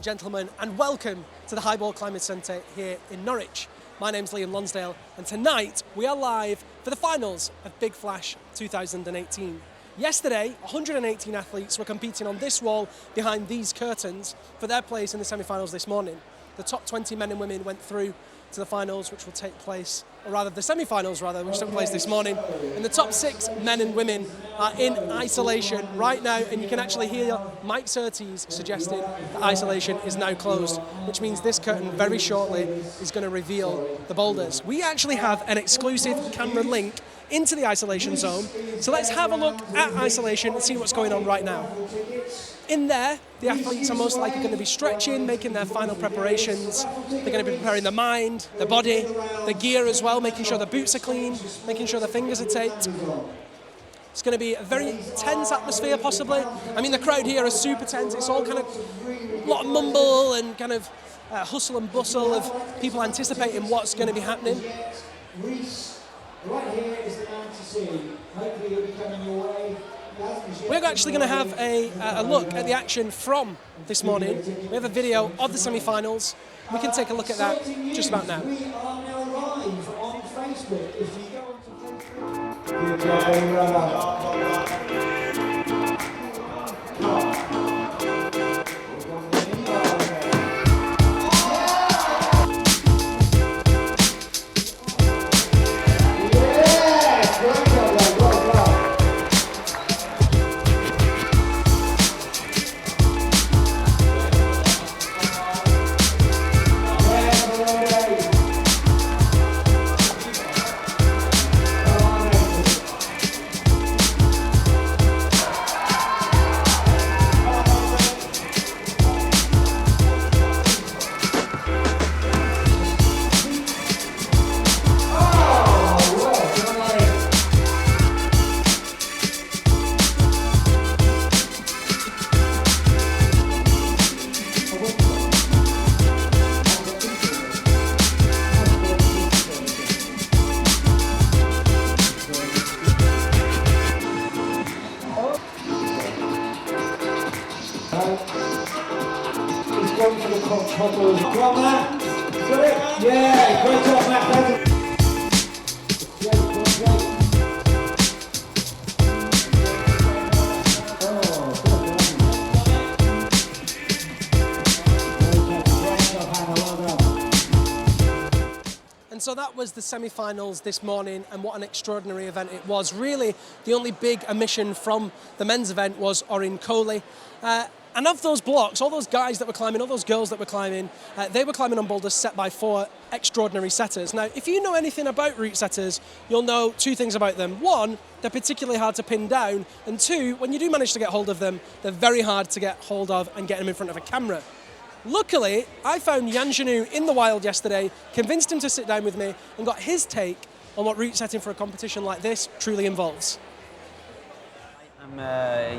and gentlemen, and welcome to the Highball Climate Centre here in Norwich. My name's Liam Lonsdale, and tonight we are live for the finals of Big Flash 2018. Yesterday, 118 athletes were competing on this wall behind these curtains for their place in the semi-finals this morning. The top 20 men and women went through to the finals, which will take place, or rather the semi-finals rather, which took place this morning. And the top 6 men and women are in isolation right now, and you can actually hear Mike Surtees suggesting that isolation is now closed, which means this curtain very shortly is going to reveal the boulders. We actually have an exclusive camera link into the isolation zone, so let's have a look at isolation and see what's going on right now. In there, the athletes are most likely going to be stretching, making their final preparations. They're going to be preparing their mind, their body, their gear as well, making sure their boots are clean, making sure their fingers are taped. It's going to be a very tense atmosphere, possibly. I mean, the crowd here are super tense. It's all kind of a lot of mumble and kind of hustle and bustle of people anticipating what's going to be happening. Right here is the man to see. Hopefully he'll be coming your way. We're actually going to have a look at the action from this morning. We have a video of the semi-finals. We can take a look at that just about now. We are now live on Facebook. If you go on to Yeah, great job, Matt. And so that was the semi-finals this morning, and what an extraordinary event it was. Really, the only big omission from the men's event was Orin Coley. And of those blocks, all those guys that were climbing, all those girls that were climbing, they were climbing on boulders set by 4 extraordinary setters. Now, if you know anything about route setters, you'll know 2 things about them. 1, they're particularly hard to pin down. And 2, when you do manage to get hold of them, they're very hard to get hold of and get them in front of a camera. Luckily, I found Jan Genou in the wild yesterday, convinced him to sit down with me, and got his take on what route setting for a competition like this truly involves. I'm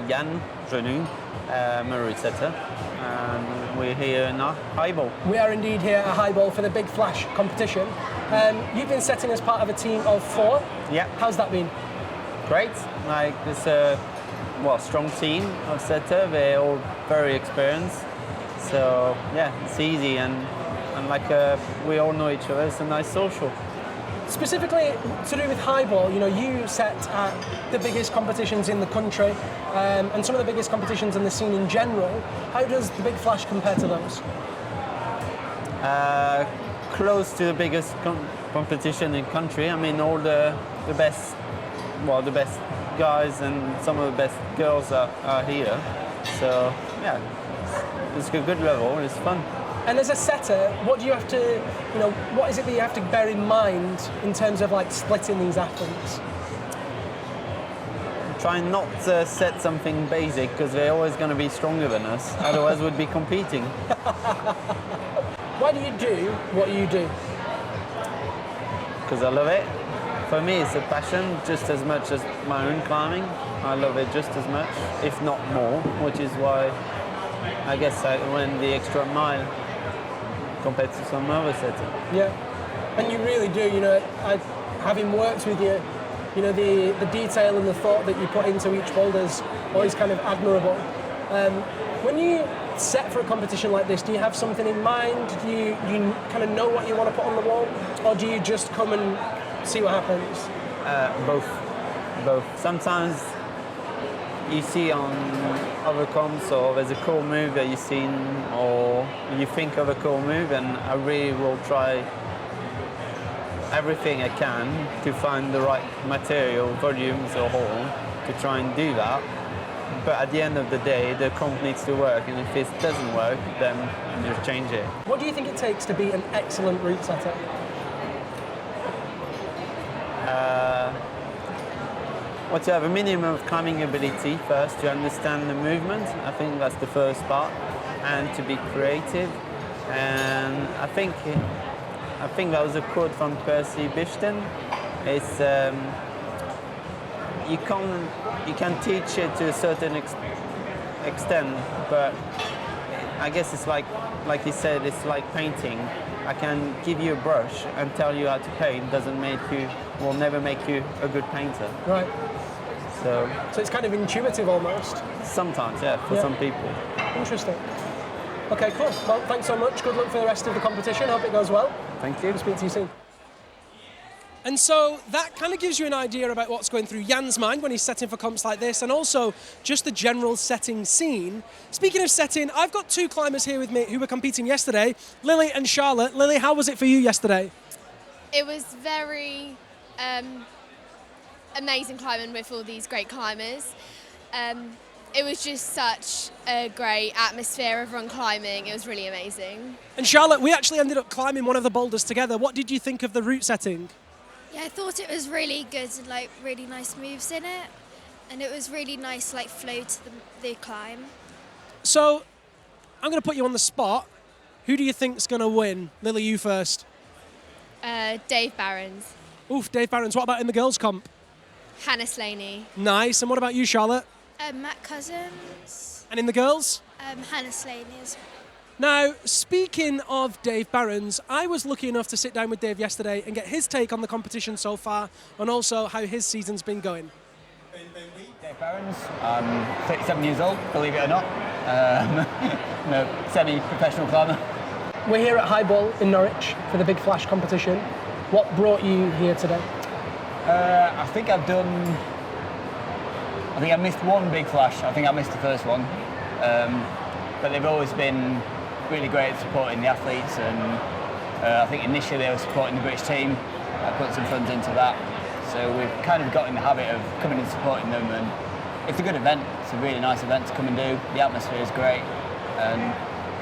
Jan Genou, I'm a route setter, and we're here in Highball. We are indeed here at Highball for the Big Flash competition. You've been setting as part of a team of 4. Yeah. How's that been? Great. Like, it's a strong team of setter. They're all very experienced. So yeah, it's easy and like we all know each other. It's a nice social. Specifically to do with Highball, you know, you set at the biggest competitions in the country and some of the biggest competitions in the scene in general. How does the Big Flash compare to those? Close to the biggest competition in country. I mean, all the best guys and some of the best girls are here. So yeah, it's a good level. It's fun. And as a setter, what do you have to, you know, what is it that you have to bear in mind in terms of like splitting these athletes? Try not to set something basic because they're always going to be stronger than us. Otherwise, we'd be competing. Why do you do what you do? Because I love it. For me, it's a passion just as much as my own climbing. I love it just as much, if not more, which is why I guess I went the extra mile compared to some other setter. Yeah, and you really do, you know, having worked with you, you know, the detail and the thought that you put into each boulder is always kind of admirable. When you set for a competition like this? Do you have something in mind? Do you kind of know what you want to put on the wall? Or do you just come and see what happens? Both. Sometimes you see on other comps, or there's a cool move that you've seen, or you think of a cool move, and I really will try everything I can to find the right material, volumes or hole to try and do that. But at the end of the day, the comp needs to work, and if it doesn't work, then you just change it. What do you think it takes to be an excellent route setter? Well, to have a minimum of climbing ability first, to understand the movement. I think that's the first part, and to be creative. And I think that was a quote from Percy Bishton. It's you can teach it to a certain extent, but I guess it's like he said, it's like painting. I can give you a brush and tell you how to paint. Will never make you a good painter. Right. So it's kind of intuitive almost. Sometimes, yeah, for some people. Interesting. Okay, cool. Well, thanks so much. Good luck for the rest of the competition. Hope it goes well. Thank you. I'll speak to you soon. And so that kind of gives you an idea about what's going through Jan's mind when he's setting for comps like this, and also just the general setting scene. Speaking of setting, I've got two climbers here with me who were competing yesterday, Lily and Charlotte. Lily, how was it for you yesterday? It was very amazing climbing with all these great climbers. It was just such a great atmosphere, everyone climbing. It was really amazing. And Charlotte, we actually ended up climbing one of the boulders together. What did you think of the route setting? Yeah, I thought it was really good and like really nice moves in it, and it was really nice like flow to the climb. So I'm going to put you on the spot. Who do you think's going to win? Lily, you first. Dave Barons, Oof, Dave Barons. What about in the girls' comp? Hannah Slaney. Nice. And what about you, Charlotte? Matt Cousins, And in the girls? Hannah Slaney as well. Now, speaking of Dave Barons, I was lucky enough to sit down with Dave yesterday and get his take on the competition so far, and also how his season's been going. Dave Barons, I'm 37 years old, believe it or not. I'm a semi-professional climber. We're here at Highball in Norwich for the Big Flash competition. What brought you here today? I think I missed one Big Flash. I think I missed the first one. But they've always been really great at supporting the athletes, and I think initially they were supporting the British team. I put some funds into that. So we've kind of got in the habit of coming and supporting them, and it's a good event. It's a really nice event to come and do. The atmosphere is great, and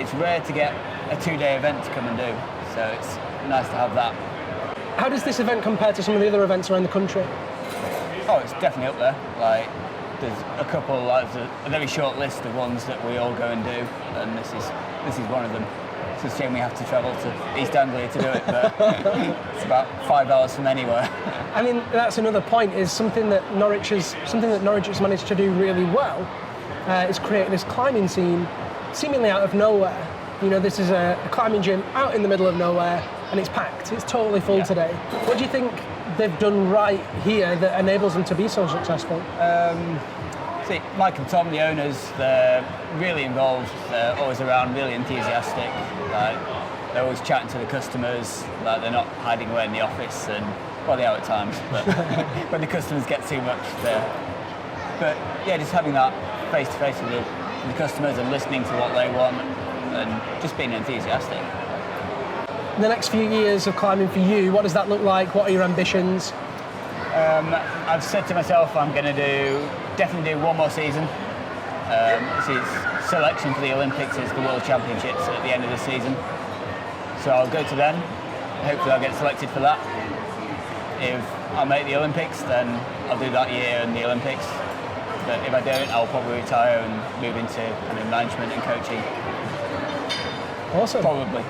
it's rare to get a 2-day event to come and do. So it's nice to have that. How does this event compare to some of the other events around the country? Oh, it's definitely up there. Like, there's a couple, like a very short list of ones that we all go and do, and this is one of them. It's a shame we have to travel to East Anglia to do it, but it's about 5 hours from anywhere. I mean, that's another point, is something that Norwich has managed to do really well, is create this climbing scene seemingly out of nowhere. You know, this is a climbing gym out in the middle of nowhere, and it's packed. It's totally full today. What do you think they've done right here that enables them to be so successful? See, Mike and Tom, the owners, they're really involved. They're always around, really enthusiastic. Like, they're always chatting to the customers. Like, they're not hiding away in the office, and well, they are at times. But when the customers get too much, but yeah, just having that face to face with the customers and listening to what they want, and just being enthusiastic. The next few years of climbing for you, what does that look like? What are your ambitions? I've said to myself I'm going to definitely do one more season. This is selection for the Olympics, it's the World Championships at the end of the season. So I'll go to them, hopefully I'll get selected for that. If I make the Olympics, then I'll do that year in the Olympics. But if I don't, I'll probably retire and move into kind of management and coaching. Awesome. Probably.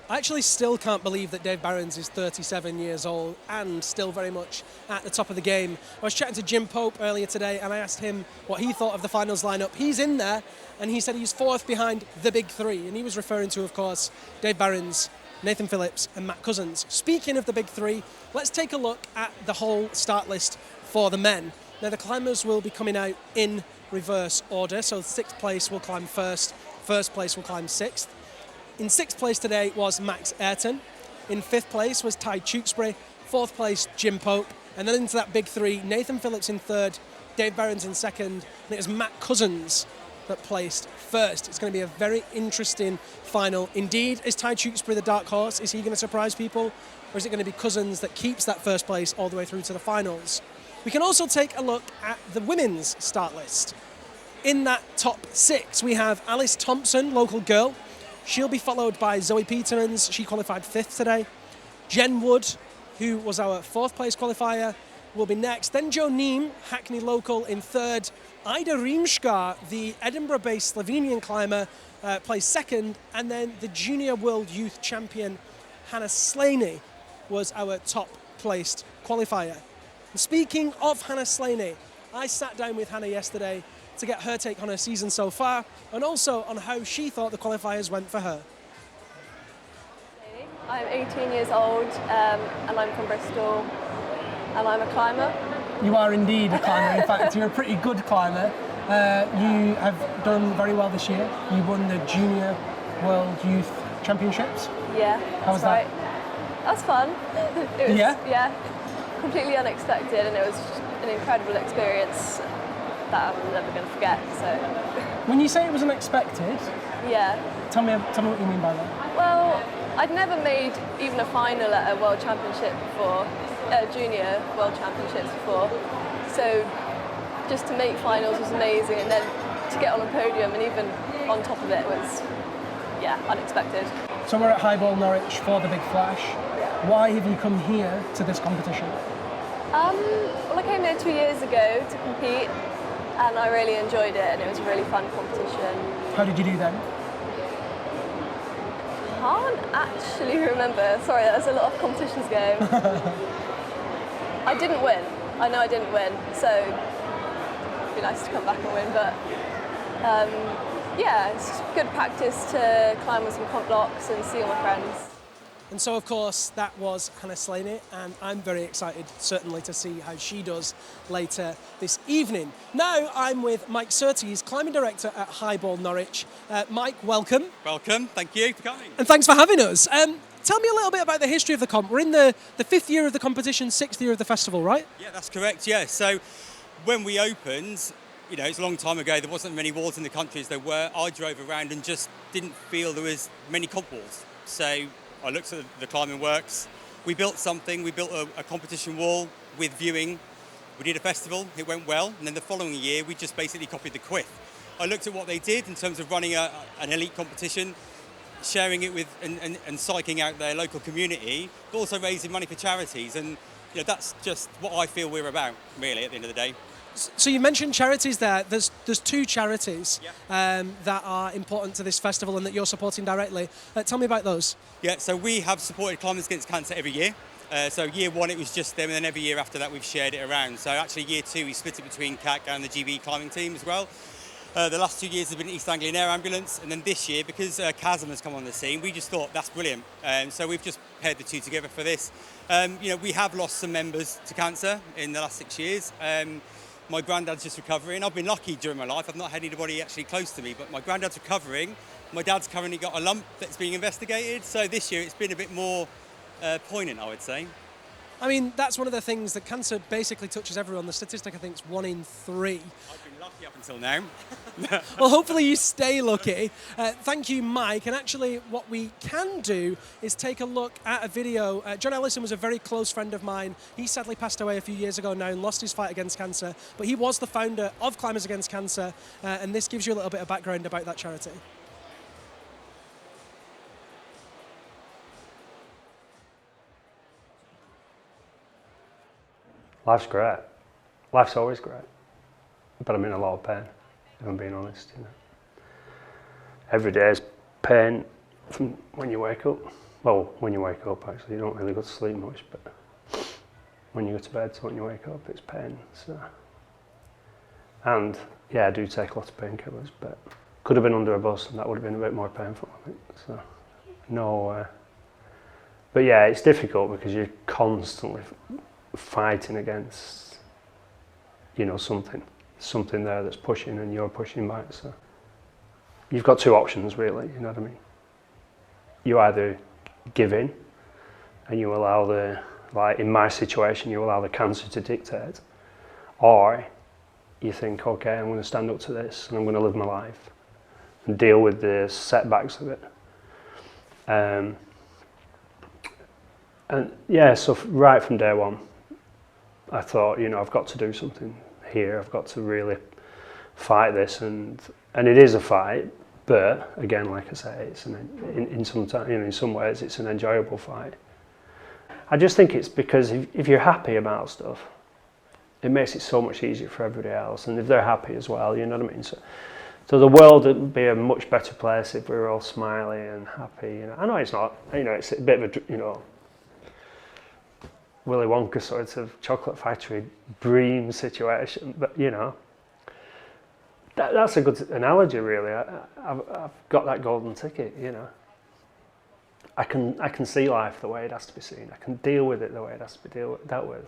I actually still can't believe that Dave Barons is 37 years old and still very much at the top of the game. I was chatting to Jim Pope earlier today, and I asked him what he thought of the finals lineup. He's in there, and he said he's fourth behind the big three, and he was referring to, of course, Dave Barons, Nathan Phillips and Matt Cousins. Speaking of the big three, let's take a look at the whole start list for the men. Now the climbers will be coming out in reverse order, so 6th place will climb first, 1st place will climb 6th. In 6th place today was Max Ayrton. In 5th place was Ty Tewkesbury, 4th place Jim Pope, and then into that big 3, Nathan Phillips in 3rd, Dave Behrens in 2nd, and it was Matt Cousins that placed 1st. It's going to be a very interesting final indeed. Is Ty Tewkesbury the dark horse? Is he going to surprise people? Or is it going to be Cousins that keeps that 1st place all the way through to the finals? We can also take a look at the women's start list. In that top 6, we have Alice Thompson, local girl. She'll be followed by Zoe Petermans. She qualified 5th today. Jen Wood, who was our 4th place qualifier, will be next. Then Jo Neem, Hackney local, in 3rd. Ida Riemschka, the Edinburgh-based Slovenian climber, placed 2nd. And then the Junior World Youth Champion, Hannah Slaney, was our top placed qualifier. And speaking of Hannah Slaney, I sat down with Hannah yesterday to get her take on her season so far and also on how she thought the qualifiers went for her. I'm 18 years old and I'm from Bristol and I'm a climber. You are indeed a climber. In fact, you're a pretty good climber. You have done very well this year. You won the Junior World Youth Championships. Yeah, How was right. That was fun. It was, Yeah? completely unexpected and it was an incredible experience that I'm never going to forget. So, When you say it was unexpected, yeah. tell me what you mean by that. Well, I'd never made even a final at a World Championship before, Junior World Championships before. So just to make finals was amazing, and then to get on a podium and even on top of it was, unexpected. So we're at Highball Norwich for the Big Flash. Why have you come here to this competition? Well, I came here 2 years ago to compete, and I really enjoyed it, and it was a really fun competition. How did you do then? Can't actually remember. Sorry, there's a lot of competitions ago. I didn't win. I know I didn't win, so it'd be nice to come back and win. But it's good practice to climb with some comp blocks and see all my friends. And so, of course, that was Hannah Slaney, and I'm very excited, certainly, to see how she does later this evening. Now, I'm with Mike Surtees, climbing director at Highball Norwich. Mike, welcome. Welcome, thank you for coming. And thanks for having us. Tell me a little bit about the history of the comp. We're in the 5th year of the competition, 6th year of the festival, right? Yeah, that's correct, yeah. So when we opened, it's a long time ago, there wasn't many walls in the country as there were. I drove around and just didn't feel there was many comp walls. So I looked at the climbing works. We built something. We built a competition wall with viewing. We did a festival. It went well. And then the following year, we just basically copied the quiff. I looked at what they did in terms of running an elite competition, sharing it with and psyching out their local community, but also raising money for charities. And that's just what I feel we're about, really, at the end of the day. So you mentioned charities there. There's 2 charities that are important to this festival and that you're supporting directly. Tell me about those. Yeah, so we have supported Climbers Against Cancer every year. So year 1 it was just them, and then every year after that we've shared it around. So actually year 2 we split it between CAC and the GB climbing team as well. The last 2 years have been East Anglian Air Ambulance, and then this year, because Chasm has come on the scene, we just thought that's brilliant. So we've just paired the 2 together for this. We have lost some members to cancer in the last 6 years. My granddad's just recovering. I've been lucky during my life. I've not had anybody actually close to me, but my granddad's recovering. My dad's currently got a lump that's being investigated. So this year it's been a bit more poignant, I would say. I mean, that's one of the things that cancer basically touches everyone. The statistic, I think, is 1 in 3. I've been lucky up until now. Well, hopefully you stay lucky. Thank you, Mike. And actually, what we can do is take a look at a video. John Ellison was a very close friend of mine. He sadly passed away a few years ago now and lost his fight against cancer. But he was the founder of Climbers Against Cancer. And this gives you a little bit of background about that charity. Life's great. Life's always great. But I'm in a lot of pain, if I'm being honest. Every day is pain from when you wake up. Well, when you wake up, actually, you don't really go to sleep much, but when you go to bed to when you wake up, it's pain. So. And yeah, I do take a lot of painkillers, but could have been under a bus and that would have been a bit more painful, I think. So, no. But yeah, it's difficult because you're constantly fighting against you know, something there that's pushing and you're pushing back. So you've got two options really, you know what I mean? You either give in and you allow like in my situation, you allow the cancer to dictate, or you think, okay, I'm going to stand up to this and I'm going to live my life and deal with the setbacks of it. And yeah, so right from day one, I thought, you know, I've got to do something here. I've got to really fight this, and it is a fight. But again, like I say, it's in some ways it's an enjoyable fight. I just think it's because if you're happy about stuff, it makes it so much easier for everybody else, and if they're happy as well, you know what I mean. So the world would be a much better place if we were all smiley and happy. You know, I know it's not. You know, it's a bit of a Willy Wonka sort of chocolate factory dream situation, but you know, that's a good analogy, really. I've got that golden ticket. You know, I can see life the way it has to be seen. I can deal with it the way it has to be dealt with.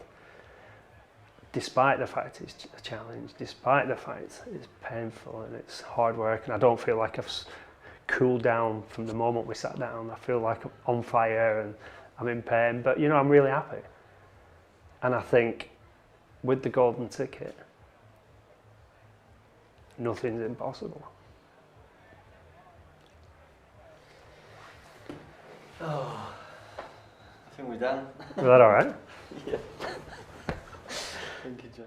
Despite the fact it's a challenge, despite the fact it's painful and it's hard work, and I don't feel like I've cooled down from the moment we sat down. I feel like I'm on fire and I'm in pain, but you know, I'm really happy. And I think with the golden ticket, nothing's impossible. Oh, I think we're done. Is that all right? Yeah. Thank you, John.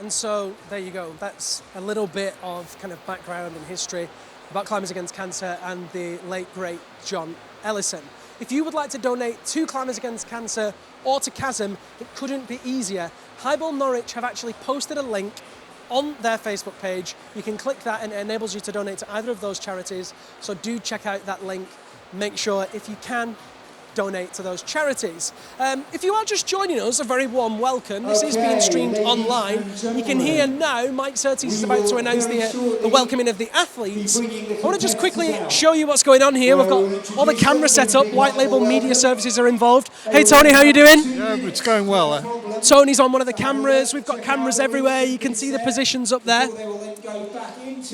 And so there you go. That's a little bit of kind of background and history about Climbers Against Cancer and the late, great John Ellison. If you would like to donate to Climbers Against Cancer or to Chasm, it couldn't be easier. Highbull Norwich have actually posted a link on their Facebook page. You can click that and it enables you to donate to either of those charities. So do check out that link. Make sure, if you can, donate to those charities. If you are just joining us, a very warm welcome. This is being streamed online. You can hear now Mike Surtees is about to announce the welcoming of the athletes. I want to just quickly show you what's going on here. We've got all the cameras set up. White Label Media Services are involved. Hey Tony, how you doing? Yeah, it's going well. Tony's on one of the cameras. We've got cameras everywhere. You can see the positions up there.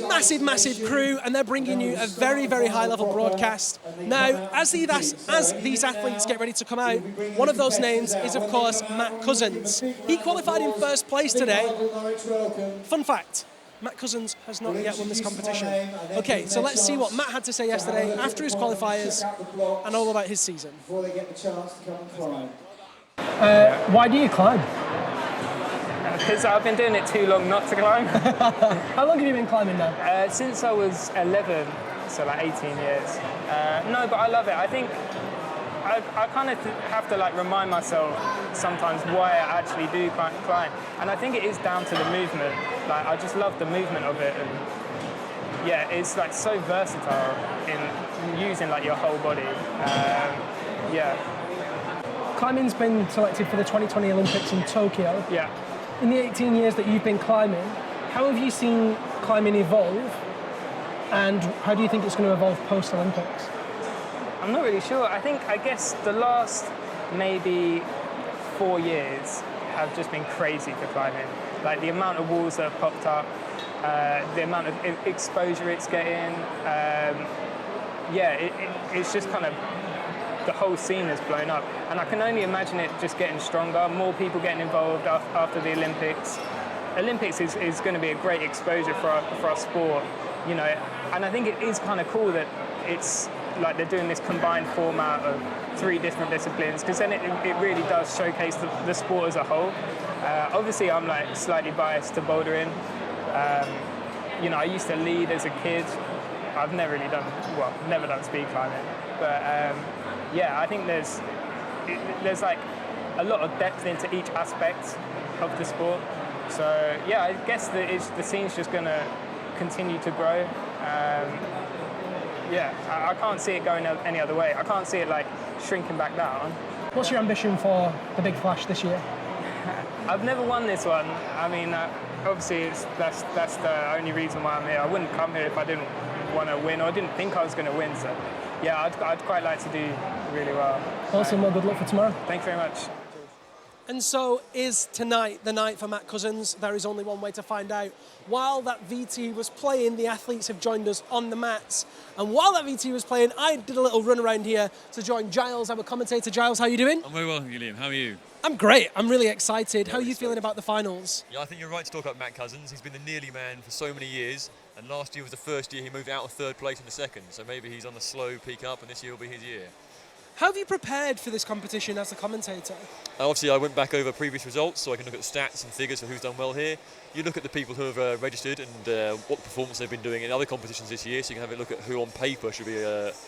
Massive, massive crew, and they're bringing you a very, very high-level broadcast. Now, as these athletes get ready to come out, one of those names is, of course, Matt Cousins. He qualified in first place today. Fun fact, Matt Cousins has not yet won this competition. Okay, so let's see what Matt had to say yesterday after his qualifiers and all about his season. Why do you climb? Because I've been doing it too long not to climb. How long have you been climbing now? Since I was 11, so like 18 years. No, but I love it. I think I kind of have to like remind myself sometimes why I actually do climb. And I think it is down to the movement. Like, I just love the movement of it. And yeah, it's like so versatile in using like your whole body. Yeah. Climbing's been selected for the 2020 Olympics in Tokyo. Yeah. In the 18 years that you've been climbing, how have you seen climbing evolve, and how do you think it's going to evolve post-Olympics? I'm not really sure. I guess the last maybe 4 years have just been crazy for climbing. Like the amount of walls that have popped up, the amount of exposure it's getting. It's just kind of, the whole scene has blown up, and I can only imagine it just getting stronger, more people getting involved after the Olympics. Olympics is going to be a great exposure for our sport, you know, and I think it is kind of cool that it's like they're doing this combined format of 3 different disciplines, because then it really does showcase the sport as a whole. Obviously, I'm like slightly biased to bouldering. You know, I used to lead as a kid. I've never done speed climbing, but yeah, I think there's like a lot of depth into each aspect of the sport. So yeah, I guess the scene's just going to continue to grow. Yeah, I can't see it going any other way. I can't see it like shrinking back down. What's your ambition for the Big Flash this year? I've never won this one. I mean, obviously that's the only reason why I'm here. I wouldn't come here if I didn't want to win, or didn't think I was going to win. So yeah, I'd quite like to do really well. Awesome. Well, good luck for tomorrow. Thanks very much. And so is tonight the night for Matt Cousins? There is only one way to find out. While that VT was playing, the athletes have joined us on the mats. And while that VT was playing, I did a little run around here to join Giles, our commentator. Giles, how are you doing? I'm very well, thank you, Liam. How are you? I'm great. I'm really excited. How are you feeling about the finals? Yeah, I think you're right to talk about Matt Cousins. He's been the nearly man for so many years. And last year was the first year he moved out of third place into second. So maybe he's on the slow peak up and this year will be his year. How have you prepared for this competition as a commentator? Obviously, I went back over previous results so I can look at stats and figures for who's done well here. You look at the people who have registered and what performance they've been doing in other competitions this year, so you can have a look at who on paper should be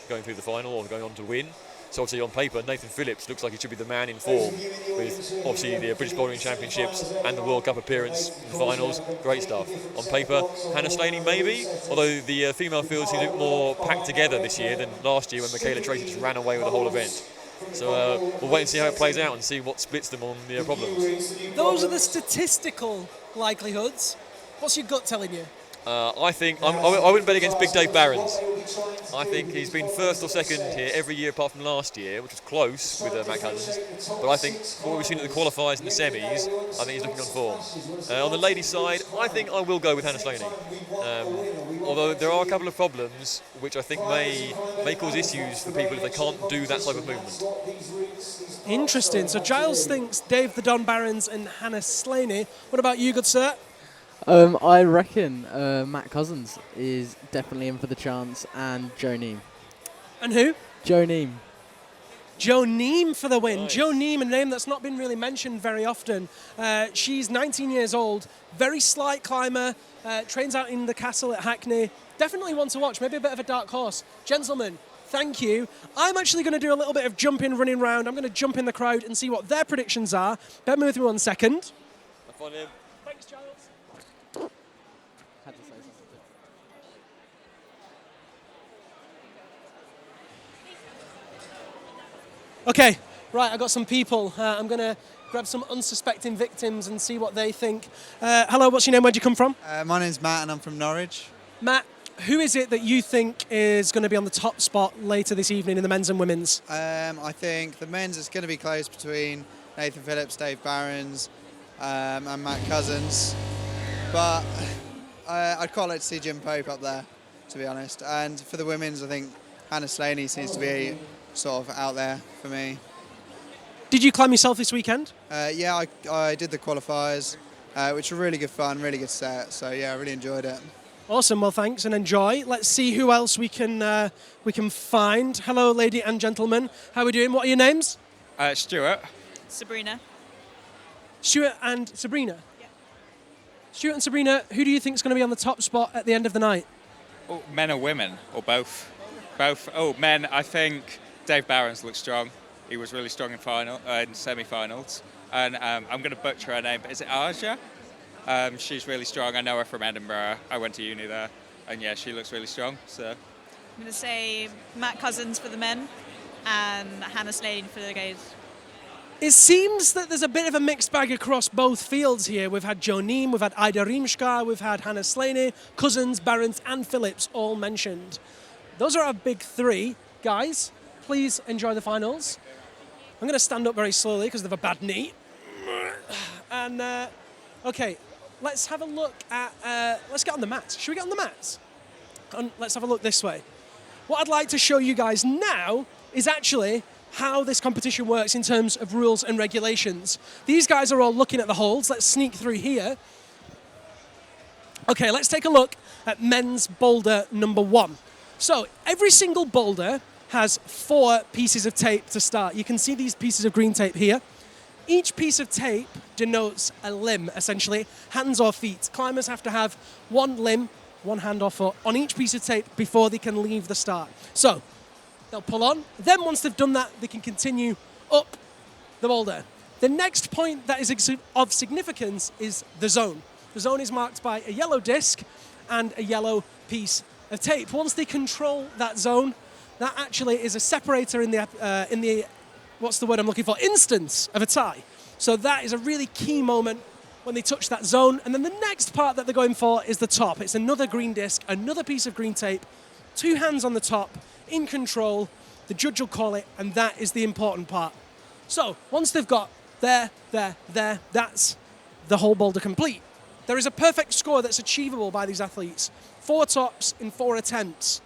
going through the final or going on to win. So obviously on paper, Nathan Phillips looks like he should be the man in form with obviously the British Bowling Championships and the World Cup appearance in the finals. Great stuff. On paper, Hannah Slaney maybe, although the female fields seem a bit more packed together this year than last year when Michaela Tracy just ran away with the whole event. So we'll wait and see how it plays out and see what splits them on the problems. Those are the statistical likelihoods. What's your gut telling you? I think I wouldn't bet against Big Dave Barons. I think he's been first or second here every year apart from last year, which was close with Matt Cousins. But I think what we've seen at the qualifiers and the semis, I think he's looking on form. On the ladies' side, I think I will go with Hannah Slaney. Although there are a couple of problems which I think may cause issues for people if they can't do that type of movement. Interesting. So Giles thinks Dave the Don Barons and Hannah Slaney. What about you, good sir? I reckon Matt Cousins is definitely in for the chance, and Joe Neem. And who? Joe Neem. Joe Neem for the win. Nice. Joe Neem, a name that's not been really mentioned very often. She's 19 years old, very slight climber, trains out in the castle at Hackney. Definitely one to watch, maybe a bit of a dark horse. Gentlemen, thank you. I'm actually going to do a little bit of jumping, running around. I'm going to jump in the crowd and see what their predictions are. Bear with me 1 second. Have fun, Liam. Thanks, Giles. Had to say something. Okay, right, I got some people. I'm going to grab some unsuspecting victims and see what they think. Hello, what's your name? Where'd you come from? My name's Matt and I'm from Norwich. Matt, who is it that you think is going to be on the top spot later this evening in the men's and women's? I think the men's is going to be close between Nathan Phillips, Dave Barons and Matt Cousins. But I'd quite like to see Jim Pope up there, to be honest. And for the women's, I think Hannah Slaney seems to be sort of out there for me. Did you climb yourself this weekend? Yeah, I did the qualifiers, which were really good fun, really good set. So yeah, I really enjoyed it. Awesome, well thanks and enjoy. Let's see who else we can find. Hello lady and gentlemen, how are we doing? What are your names? Stuart. Sabrina. Stuart and Sabrina? Yeah. Stuart and Sabrina, who do you think is going to be on the top spot at the end of the night? Oh, men or women, or both? Both. Oh, men, I think Dave Barons looks strong. He was really strong in semi-finals. And I'm going to butcher her name, but is it Aja? She's really strong. I know her from Edinburgh. I went to uni there. And yeah, she looks really strong. So I'm going to say Matt Cousins for the men and Hannah Slaney for the guys. It seems that there's a bit of a mixed bag across both fields here. We've had Joe Neem, we've had Ida Rimska, we've had Hannah Slaney, Cousins, Barons and Phillips all mentioned. Those are our big three. Guys, please enjoy the finals. I'm going to stand up very slowly because they have a bad knee. And, okay, let's have a look at, let's get on the mats. Should we get on the mats? Let's have a look this way. What I'd like to show you guys now is actually how this competition works in terms of rules and regulations. These guys are all looking at the holds. Let's sneak through here. Okay, let's take a look at men's boulder number 1. So every single boulder has 4 pieces of tape to start. You can see these pieces of green tape here. Each piece of tape denotes a limb, essentially, hands or feet. Climbers have to have 1 limb, 1 hand or foot on each piece of tape before they can leave the start. So they'll pull on. Then once they've done that, they can continue up the boulder. The next point that is of significance is the zone. The zone is marked by a yellow disc and a yellow piece of tape. Once they control that zone, that actually is a separator in the what's the word I'm looking for? Instance of a tie. So that is a really key moment when they touch that zone. And then the next part that they're going for is the top. It's another green disc, another piece of green tape, 2 hands on the top, in control. The judge will call it, and that is the important part. So once they've got There. That's the whole boulder complete. There is a perfect score that's achievable by these athletes. 4 tops in 4 attempts.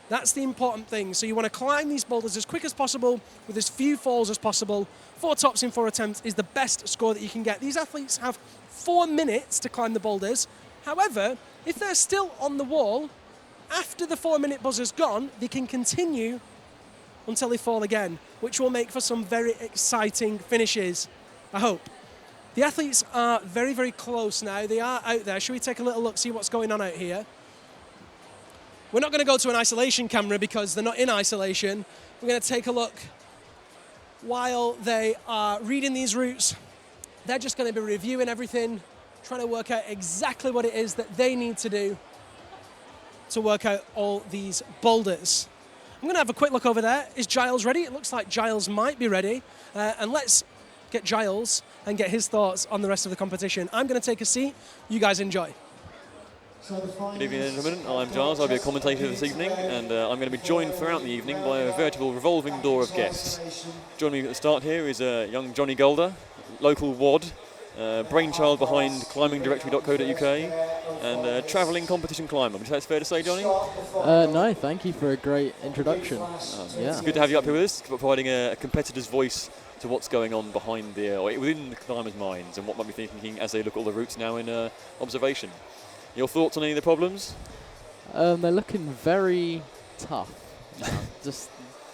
That's the important thing. So you want to climb these boulders as quick as possible with as few falls as possible. 4 tops in 4 attempts is the best score that you can get. These athletes have 4 minutes to climb the boulders. However, if they're still on the wall, after the 4-minute buzzer's gone, they can continue until they fall again, which will make for some very exciting finishes, I hope. The athletes are very, very close now. They are out there. Should we take a little look, see what's going on out here? We're not going to go to an isolation camera because they're not in isolation. We're going to take a look while they are reading these routes. They're just going to be reviewing everything, trying to work out exactly what it is that they need to do to work out all these boulders. I'm going to have a quick look over there. Is Giles ready? It looks like Giles might be ready. And let's get Giles and get his thoughts on the rest of the competition. I'm going to take a seat. You guys enjoy. Good evening, gentlemen. I'm Giles. I'll be a commentator this evening, and I'm going to be joined throughout the evening by a veritable revolving door of guests. Joining me at the start here is young Johnny Golder, local WOD, brainchild behind climbingdirectory.co.uk, and travelling competition climber. Would you say it's fair to say, Johnny? No, thank you for a great introduction. It's good to have you up here with us, providing a competitor's voice to what's going on behind or within the climbers' minds and what might be thinking as they look at all the routes now in observation. Your thoughts on any of the problems? They're looking very tough. Just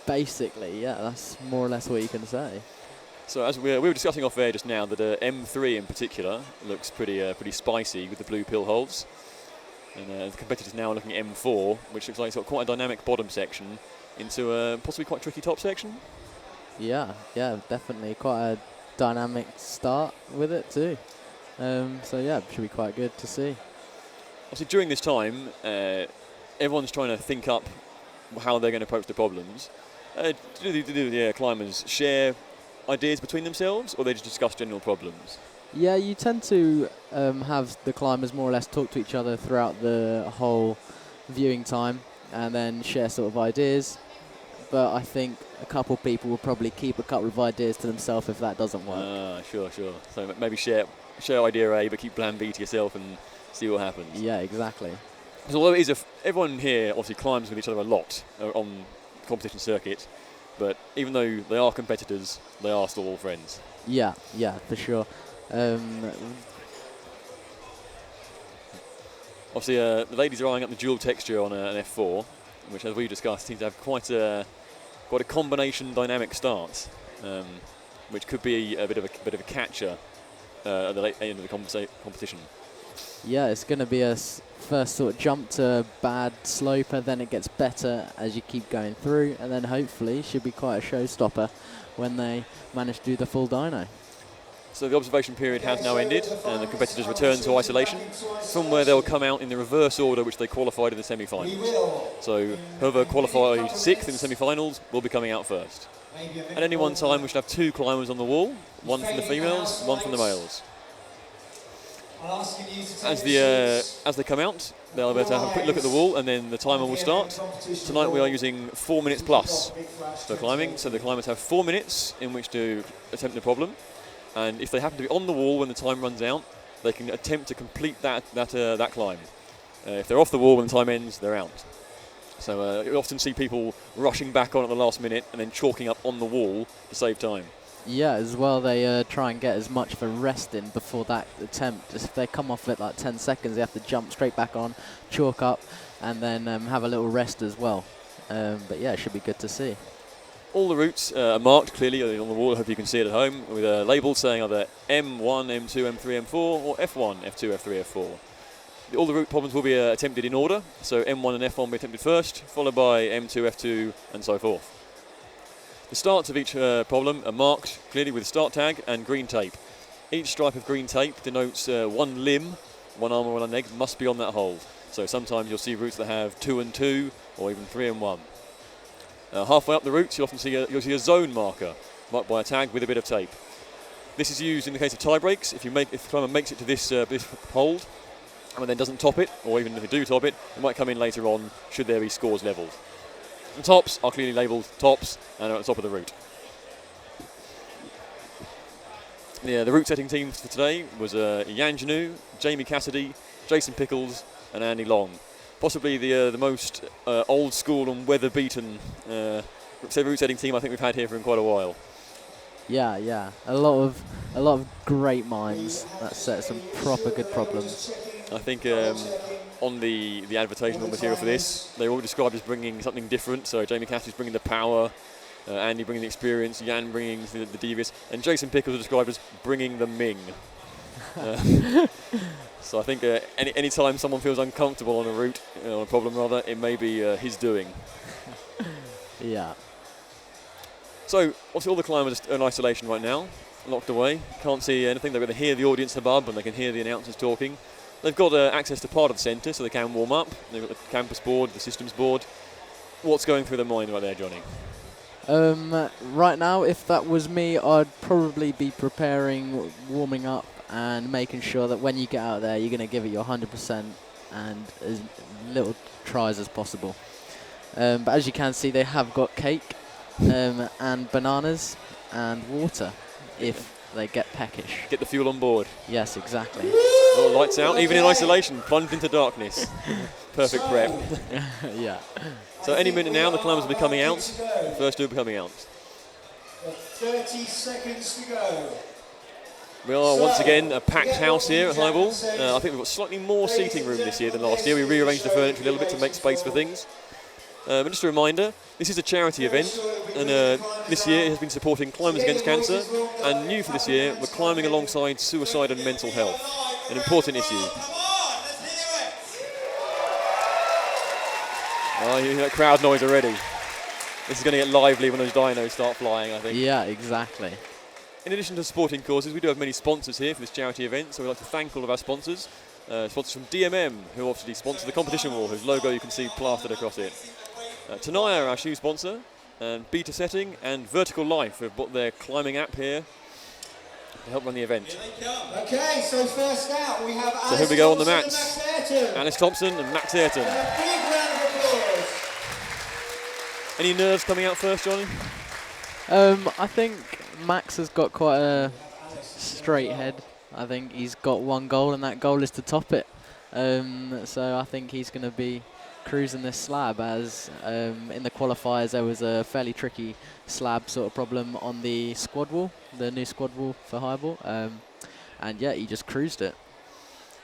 basically, yeah, that's more or less what you can say. So as we were discussing off air just now, that M3 in particular looks pretty spicy with the blue pill holds. And the competitors now are looking at M4, which looks like it's got quite a dynamic bottom section into a possibly quite tricky top section. Yeah, definitely quite a dynamic start with it too. So yeah, it should be quite good to see. Obviously, during this time, everyone's trying to think up how they're going to approach the problems. Do the climbers share ideas between themselves, or they just discuss general problems? Yeah, you tend to have the climbers more or less talk to each other throughout the whole viewing time, and then share sort of ideas. But I think a couple of people will probably keep a couple of ideas to themselves if that doesn't work. Sure. So maybe share idea A, but keep plan B to yourself and see what happens. Yeah, exactly. So although it is everyone here obviously climbs with each other a lot on the competition circuit, but even though they are competitors, they are still all friends. Yeah, for sure. Obviously, the ladies are eyeing up the dual texture on an F4, which, as we discussed, seems to have quite a combination dynamic start, which could be a bit of a catcher at the end of the competition. Yeah, it's going to be a first sort of jump to bad sloper, then it gets better as you keep going through, and then hopefully should be quite a showstopper when they manage to do the full dyno. So the observation period has now ended, and the competitors return to isolation, from where they'll come out in the reverse order which they qualified in the semi-finals. So whoever qualified 6th in the semi-finals will be coming out first. At any one time we should have 2 climbers on the wall, one from the females, one from the males. As they come out, they'll be able to have a quick look at the wall, and then the timer will start. Tonight we are using 4 minutes plus for climbing, so the climbers have 4 minutes in which to attempt the problem. And if they happen to be on the wall when the time runs out, they can attempt to complete that climb. If they're off the wall when the time ends, they're out. So you often see people rushing back on at the last minute and then chalking up on the wall to save time. Yeah, as well, they try and get as much of a rest in before that attempt. Just if they come off at like 10 seconds, they have to jump straight back on, chalk up, and then have a little rest as well. But yeah, it should be good to see. All the routes are marked clearly on the wall. I hope you can see it at home with a label saying either M1, M2, M3, M4 or F1, F2, F3, F4. All the route problems will be attempted in order. So M1 and F1 will be attempted first, followed by M2, F2 and so forth. The starts of each problem are marked clearly with start tag and green tape. Each stripe of green tape denotes one limb, one arm or one leg must be on that hold. So sometimes you'll see routes that have 2 and 2 or even 3 and 1. Halfway up the route, you'll often see a zone marker marked by a tag with a bit of tape. This is used in the case of tie breaks. If the climber makes it to this hold and then doesn't top it, or even if they do top it, it might come in later on should there be scores levelled. The tops are clearly labelled tops and are at the top of the route. The route setting teams for today was Yan Janu, Jamie Cassidy, Jason Pickles and Andy Long. Possibly the most old school and weather beaten route setting team I think we've had here for quite a while. Yeah. A lot of great minds that set some proper good problems. I think on the advertisational material for this, they were all described as bringing something different. So Jamie Cassidy's bringing the power, Andy bringing the experience, Jan bringing the devious, and Jason Pickles was described as bringing the Ming. So I think any time someone feels uncomfortable on a route, on a problem rather, it may be his doing. Yeah. So obviously all the climbers are in isolation right now, locked away, can't see anything. They're going to hear the audience hubbub and they can hear the announcers talking. They've got access to part of the centre so they can warm up. They've got the campus board, the systems board. What's going through their mind right there, Johnny? Right now, if that was me, I'd probably be preparing, warming up and making sure that when you get out there, you're going to give it your 100% and as little tries as possible. But as you can see, they have got cake and bananas and water if they get peckish. Get the fuel on board. Yes, exactly. Oh, lights out, even in isolation, plunged into darkness. Perfect prep. Yeah. So any minute now, the climbers will be coming out. First two will be coming out. 30 seconds to go. We are once again a packed house here at Highball. I think we've got slightly more seating room this year than last year. We rearranged the furniture a little bit to make space for things. But just a reminder, this is a charity event, and this year it has been supporting Climbers Against Cancer, and new for this year, we're climbing alongside suicide and mental health, an important issue. Oh, you hear that crowd noise already. This is going to get lively when those dinos start flying, I think. Yeah, exactly. In addition to supporting causes, we do have many sponsors here for this charity event, so we'd like to thank all of our sponsors. Sponsors from DMM, who obviously sponsor the competition wall, whose logo you can see plastered across it. Tenaya, our shoe sponsor, and Beta Setting and Vertical Life have bought their climbing app here to help run the event. Okay, so first out we have So here we go on the mats. Alice Thompson and Max Ayrton. Any nerves coming out first, Johnny? I think Max has got quite a straight head. I think he's got one goal, and that goal is to top it. So I think he's going to be cruising this slab, as in the qualifiers there was a fairly tricky slab sort of problem on the squad wall, the new squad wall for Highball, and yeah, he just cruised it.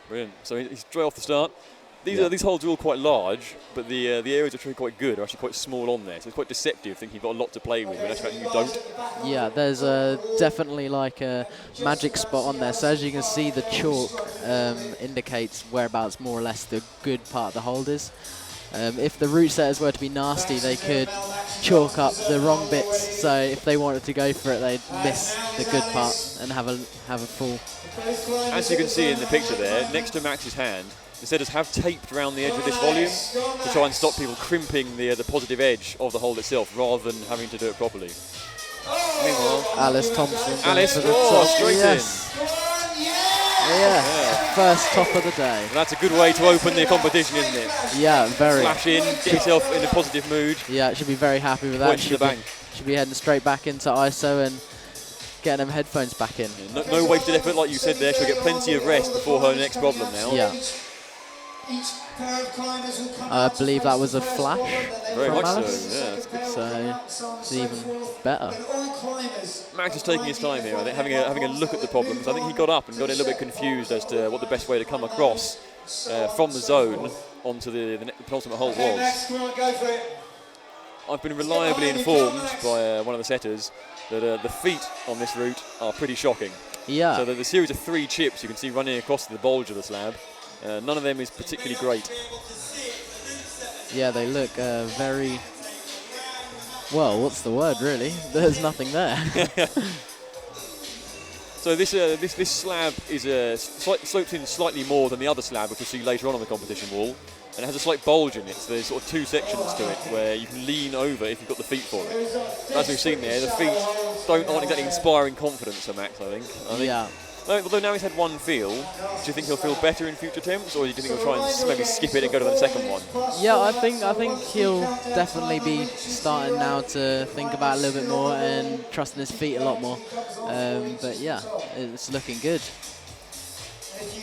Brilliant. So he's straight off the start. These holes are all quite large, but the areas which are quite good are actually quite small on there, so it's quite deceptive thinking you've got a lot to play with, but actually you don't. Yeah, there's definitely like a magic spot on there, so as you can see the chalk indicates whereabouts more or less the good part of the hold is. If the route setters were to be nasty, they could chalk up the wrong bits, so if they wanted to go for it, they'd miss the good part and have a full. As you can see in the picture there, next to Max's hand, the setters have taped around the edge of this volume to try and stop people crimping the positive edge of the hole itself rather than having to do it properly. Meanwhile, Alice Thompson. Alice, straight in. Yeah, first top of the day. Well, that's a good way to open the competition, isn't it? Yeah, very. Flash in, get yourself in a positive mood. Yeah, should be very happy with that. Point to the bank. Should be heading straight back into ISO and getting them headphones back in. Yeah, no wasted effort, like you said there. She'll get plenty of rest before her next problem now. Yeah. I believe that was a flash. Very much Alice. so, yeah. That's good. So it's even better. Max is taking his time here, I think, having a look at the problems. I think he got up and got a little bit confused as to what the best way to come across from the zone onto the penultimate hole was. I've been reliably informed by one of the setters that the feet on this route are pretty shocking. Yeah. So the series of 3 chips you can see running across the bulge of the slab, none of them is particularly great. Yeah, they look very... Well, what's the word, really? There's nothing there. So this slab is slopes in slightly more than the other slab, which we'll see later on the competition wall, and it has a slight bulge in it. So there's sort of 2 sections to it where you can lean over if you've got the feet for it. As we've seen there, the feet aren't exactly inspiring confidence for Max. I think Yeah. Although now he's had one feel, do you think he'll feel better in future attempts, or do you think he'll try and maybe skip it and go to the second one? Yeah, I think he'll definitely be starting now to think about it a little bit more and trusting his feet a lot more. But yeah, it's looking good.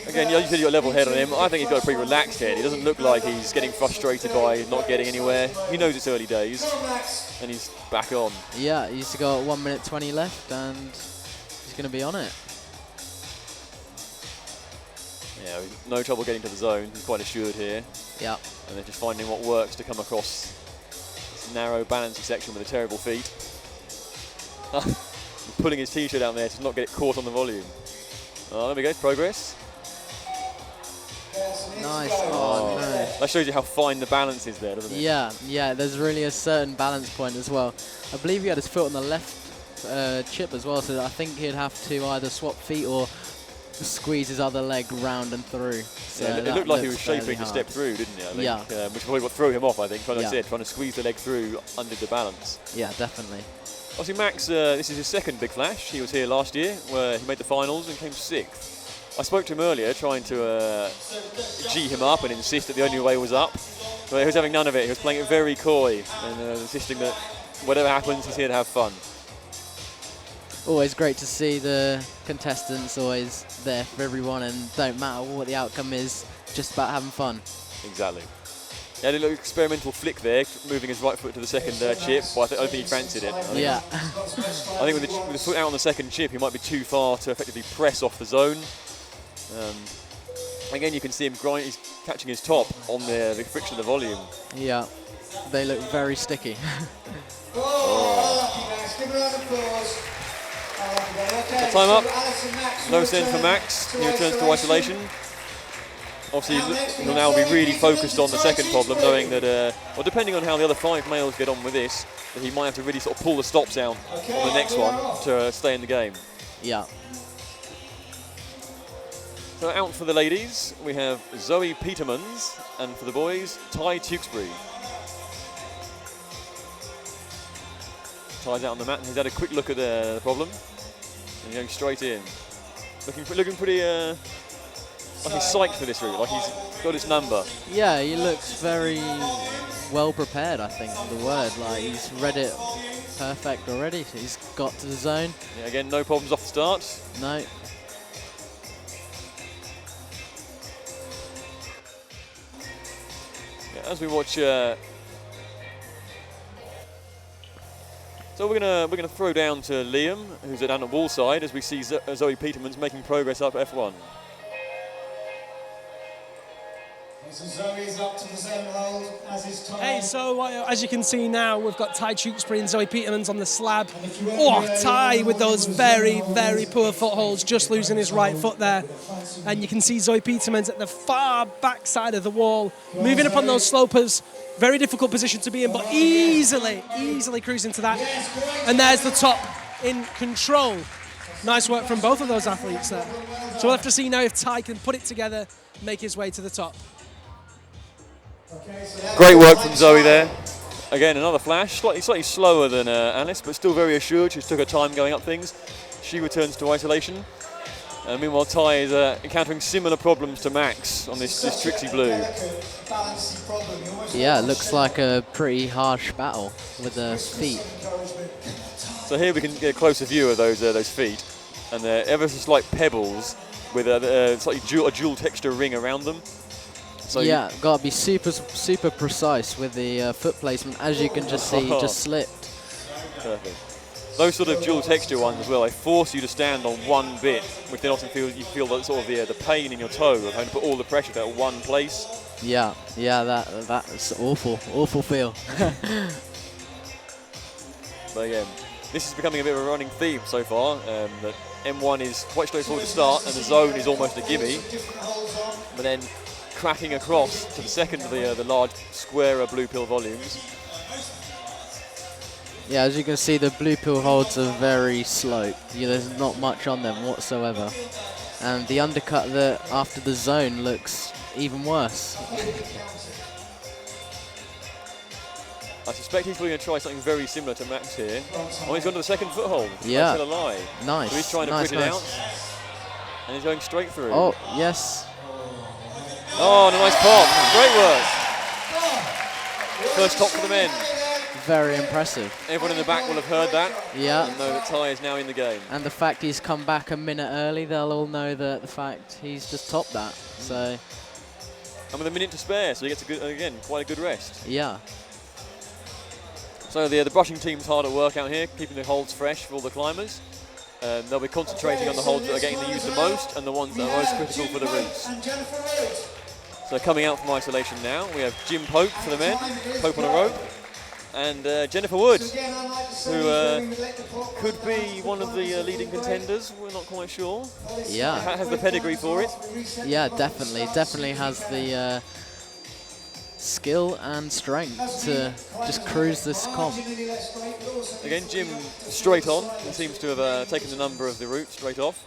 Again, you said you got a level head on him. I think he's got a pretty relaxed head. He doesn't look like he's getting frustrated by not getting anywhere. He knows it's early days, and he's back on. Yeah, he's got 1 minute 20 left, and he's going to be on it. Yeah, no trouble getting to the zone. He's quite assured here. Yeah. And then just finding what works to come across this narrow, balancing section with a terrible feet. Pulling his t-shirt down there to not get it caught on the volume. Oh, there we go, progress. Nice. Oh, no. That shows you how fine the balance is there, doesn't it? Yeah, yeah, there's really a certain balance point as well. I believe he had his foot on the left chip as well, so I think he'd have to either swap feet or squeeze his other leg round and through. So yeah, it looked like he was shaping to step through, didn't it? I think, yeah. Which probably what threw him off, I think. Like I said, trying to squeeze the leg through under the balance. Yeah, definitely. Obviously, Max, this is his second big flash. He was here last year, where he made the finals and came 6th. I spoke to him earlier, trying to G him up and insist that the only way was up. But he was having none of it. He was playing it very coy and insisting that whatever happens, he's here to have fun. Always great to see the contestants always there for everyone, and don't matter what the outcome is, just about having fun. Exactly. He had a little experimental flick there, moving his right foot to the second chip, but I don't think he fancied it. Yeah. I think with the foot out on the second chip, he might be too far to effectively press off the zone. Again, you can see him grind. He's catching his top on the friction of the volume. Yeah, they look very sticky. Time up. No send for Max. He returns to isolation. Obviously, he'll now be really focused on the second problem, knowing that, well, depending on how the other 5 males get on with this, that he might have to really sort of pull the stops down on the next one to stay in the game. Yeah. So out for the ladies, we have Zoe Petermans, and for the boys, Ty Tewksbury. Ty's out on the mat, and he's had a quick look at the problem, and he's going straight in. Looking pretty like he's psyched for this, really, like he's got his number. Yeah, he looks very well prepared, I think, the word. Like, he's read it perfect already. So he's got to the zone. Yeah, again, no problems off the start. No. As we watch, so we're gonna throw down to Liam, who's down the wall side, as we see Zoe Petermans making progress up F1. So Zoe's up to the zone hold, as is Ty. Hey, so as you can see now, we've got Ty Tewksbury and Zoe Petermans on the slab. Oh, Ty with those very, very poor footholds, just losing his right foot there. And you can see Zoe Petermans at the far back side of the wall, moving up on those slopers. Very difficult position to be in, but easily cruising to that. And there's the top in control. Nice work from both of those athletes there. So we'll have to see now if Ty can put it together, make his way to the top. Great work from Zoe there. Again, another flash, slightly slower than Alice, but still very assured. She took her time going up things. She returns to isolation. Meanwhile, Ty is encountering similar problems to Max on this Trixie Blue. Yeah, it looks like a pretty harsh battle with the feet. So here we can get a closer view of those feet, and they're ever so slight pebbles with a dual texture ring around them. So yeah, got to be super precise with the foot placement. As you can just see, just slipped. Perfect. Those sort of dual texture ones as well, they force you to stand on one bit, which then often you feel that sort of the pain in your toe of having to put all the pressure at one place. Yeah, that's awful feel. But again, this is becoming a bit of a running theme so far. That M1 is quite straightforward to start, and the zone is almost a gimme. But then cracking across to the second of the large, squarer blue pill volumes. Yeah, as you can see, the blue pill holds are very sloped. There's not much on them whatsoever. And the undercut after the zone looks even worse. I suspect he's probably going to try something very similar to Max here. Oh, he's gone to the second foothold. Yeah. I tell a lie. Nice. So he's trying to put it out. And he's going straight through. Oh, yes. Oh, and a nice pop. Great work. First top for the men. Very impressive. Everyone in the back will have heard that. Yeah. And know that Ty is now in the game. And the fact he's come back a minute early, they'll all know that the fact he's just topped that. So. And with a minute to spare, so he gets a good, again, quite a good rest. Yeah. So the brushing team's hard at work out here, keeping the holds fresh for all the climbers. They'll be concentrating on the holds that are getting used the most and the ones that are most critical for the routes. So coming out from isolation now, we have Jim Pope for the men, Pope on a rope, and Jennifer Wood, who could be one of the leading contenders. We're not quite sure. Yeah. Has the pedigree for it. Yeah, definitely. Definitely has the skill and strength to just cruise this comp. Again, Jim straight on. He seems to have taken the number of the route straight off.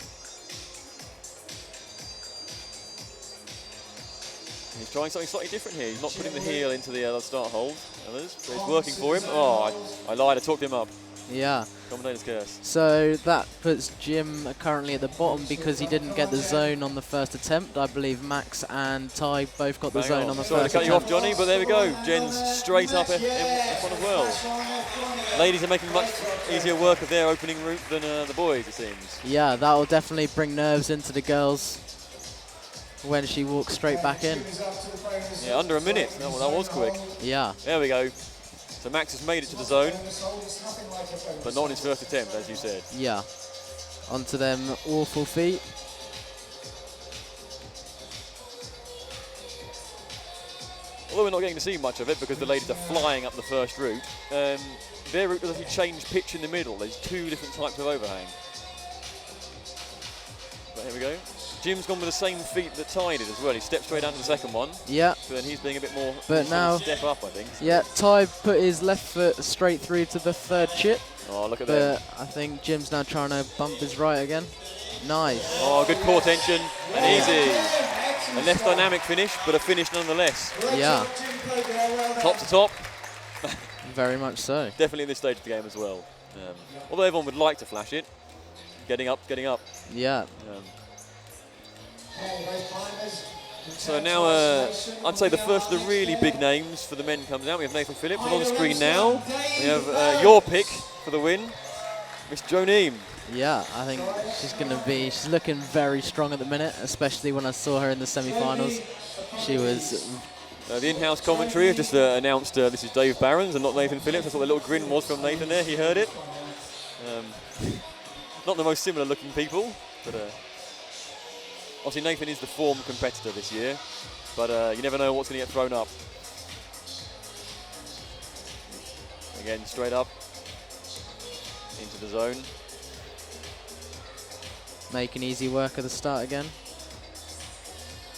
He's trying something slightly different here. He's not putting the heel into the start hold. Others, but it's working for him. Oh, I lied. I talked him up. Yeah. Commentator's curse. So that puts Jim currently at the bottom because he didn't get the zone on the first attempt. I believe Max and Ty both got the zone on the Sorry first to cut attempt. you off, Johnny, but there we go. Jen's straight up in front of World. Ladies are making much easier work of their opening route than the boys, it seems. Yeah, that will definitely bring nerves into the girls when she walks straight back in. Yeah, under a minute. That was quick. Yeah. There we go. So Max has made it to the zone, but not on his first attempt, as you said. Yeah. Onto them awful feet. Although we're not getting to see much of it because the ladies are flying up the first route, their route does actually change pitch in the middle. There's two different types of overhang. But here we go. Jim's gone with the same feet that Ty did as well. He stepped straight down to the second one. Yeah. But then he's being a bit more. But now, step up, I think. Yeah, Ty put his left foot straight through to the third chip. Oh, look at that. that. I think Jim's now trying to bump his right again. Nice. Oh, good core tension and easy. A less dynamic finish, but a finish nonetheless. Yeah. Top to top. Very much so. Definitely in this stage of the game as well. Although everyone would like to flash it. Getting up, getting up. Yeah. So now, I'd say the first of the really big names for the men comes out. We have Nathan Phillips, and on the screen now, we have your pick for the win, Miss Joneem. Yeah, I think she's looking very strong at the minute, especially when I saw her in the semi-finals. She was... the in-house commentary has just announced this is Dave Barons and not Nathan Phillips. That's what the little grin was from Nathan there, he heard it. Not the most similar looking people, but obviously Nathan is the form competitor this year, but you never know what's going to get thrown up. Again, straight up into the zone. Making easy work at the start again.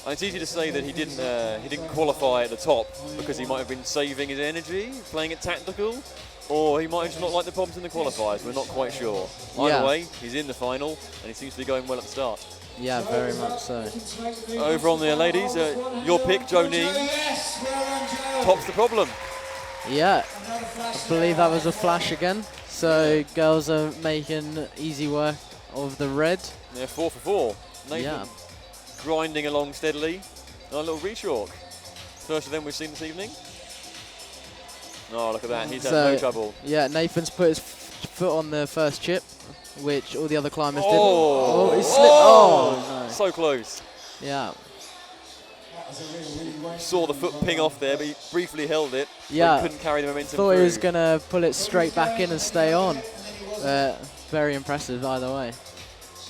And it's easy to say that he didn't qualify at the top because he might have been saving his energy, playing it tactical, or he might have just not liked the problems in the qualifiers. We're not quite sure. Either way, he's in the final, and he seems to be going well at the start. Yeah, very much so. Over on the ladies, your pick, Joneem, tops the problem. Yeah, I believe that was a flash again. So girls are making easy work of the red. They're 4 for 4. Nathan grinding along steadily. A little re-chalk. First of them we've seen this evening. Oh, look at that. He's had no trouble. Yeah, Nathan's put his foot on the first chip, which all the other climbers didn't. Oh, he slipped. Oh, no. So close. Yeah. Saw the foot ping off there, but he briefly held it. Yeah. But couldn't carry the momentum Thought through. he was going to pull it straight back in and stay on. Very impressive either way.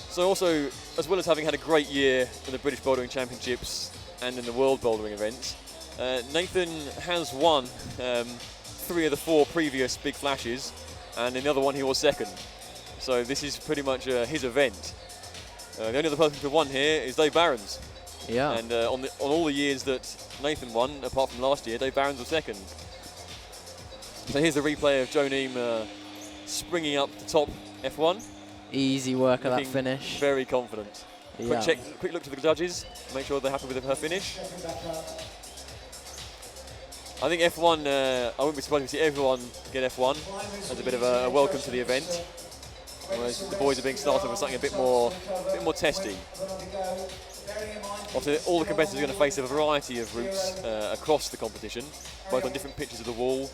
So also, as well as having had a great year in the British Bouldering Championships and in the World Bouldering events, Nathan has won 3 of the 4 previous big flashes, and in the other one he was second. So this is pretty much his event. The only other person to have won here is Dave Barons. Yeah. And on all the years that Nathan won, apart from last year, Dave Barons was second. So here's the replay of Joneem springing up the top F1. Easy work at that Looking finish. Very confident. Yeah. Quick look to the judges, make sure they're happy with her finish. I think F1, I wouldn't be surprised to see everyone get F1 as a bit of a welcome to the event. Whereas the boys are being started with something a bit more testy. Obviously, all the competitors are going to face a variety of routes across the competition, both on different pitches of the wall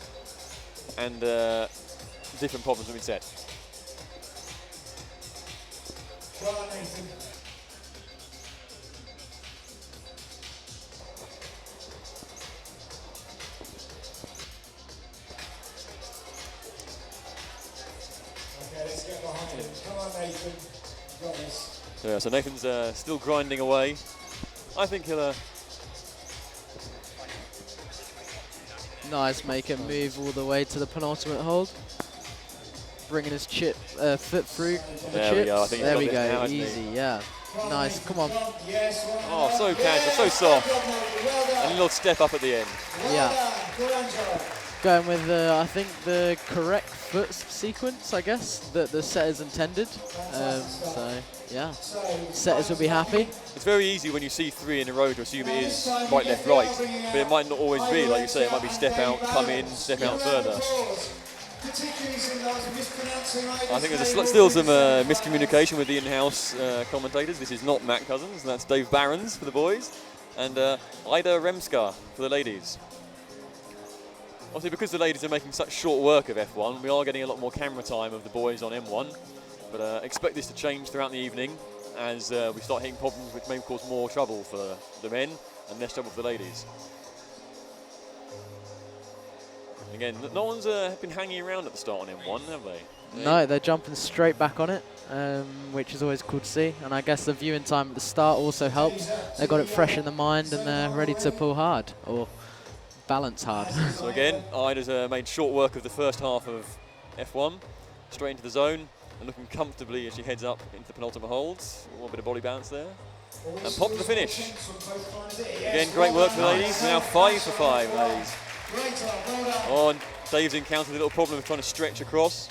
and different problems have been set. Yeah, so Nathan's still grinding away. I think he'll... Nice, make a move all the way to the penultimate hold. Bringing his foot through the there chips. We go. I think there we this go, now, easy, yeah. Nice, come on. Oh, so casual, so soft. And a little step up at the end. Yeah. Going with, I think, the correct foot sequence, I guess, that the setters intended. So, yeah, setters will be happy. It's very easy when you see 3 in a row to assume it is right, left, right. But it might not always be, like you say, it might be step out, come in, step out further. I think there's still some miscommunication with the in-house commentators. This is not Matt Cousins, and that's Dave Barons for the boys, and Ida Remska for the ladies. Obviously, because the ladies are making such short work of F1, we are getting a lot more camera time of the boys on M1, but expect this to change throughout the evening as we start hitting problems which may cause more trouble for the men and less trouble for the ladies. Again, no one's been hanging around at the start on M1, have they? No, they're jumping straight back on it, which is always cool to see. And I guess the viewing time at the start also helps. They've got it fresh in the mind and they're ready to pull hard, or balance hard. So again, Ida's made short work of the first half of F1, straight into the zone, and looking comfortably as she heads up into the penultimate holds. A little bit of body balance there. And pop to the finish. Again, great work for the ladies. Now 5 for 5, ladies. Oh, and Dave's encountered a little problem of trying to stretch across.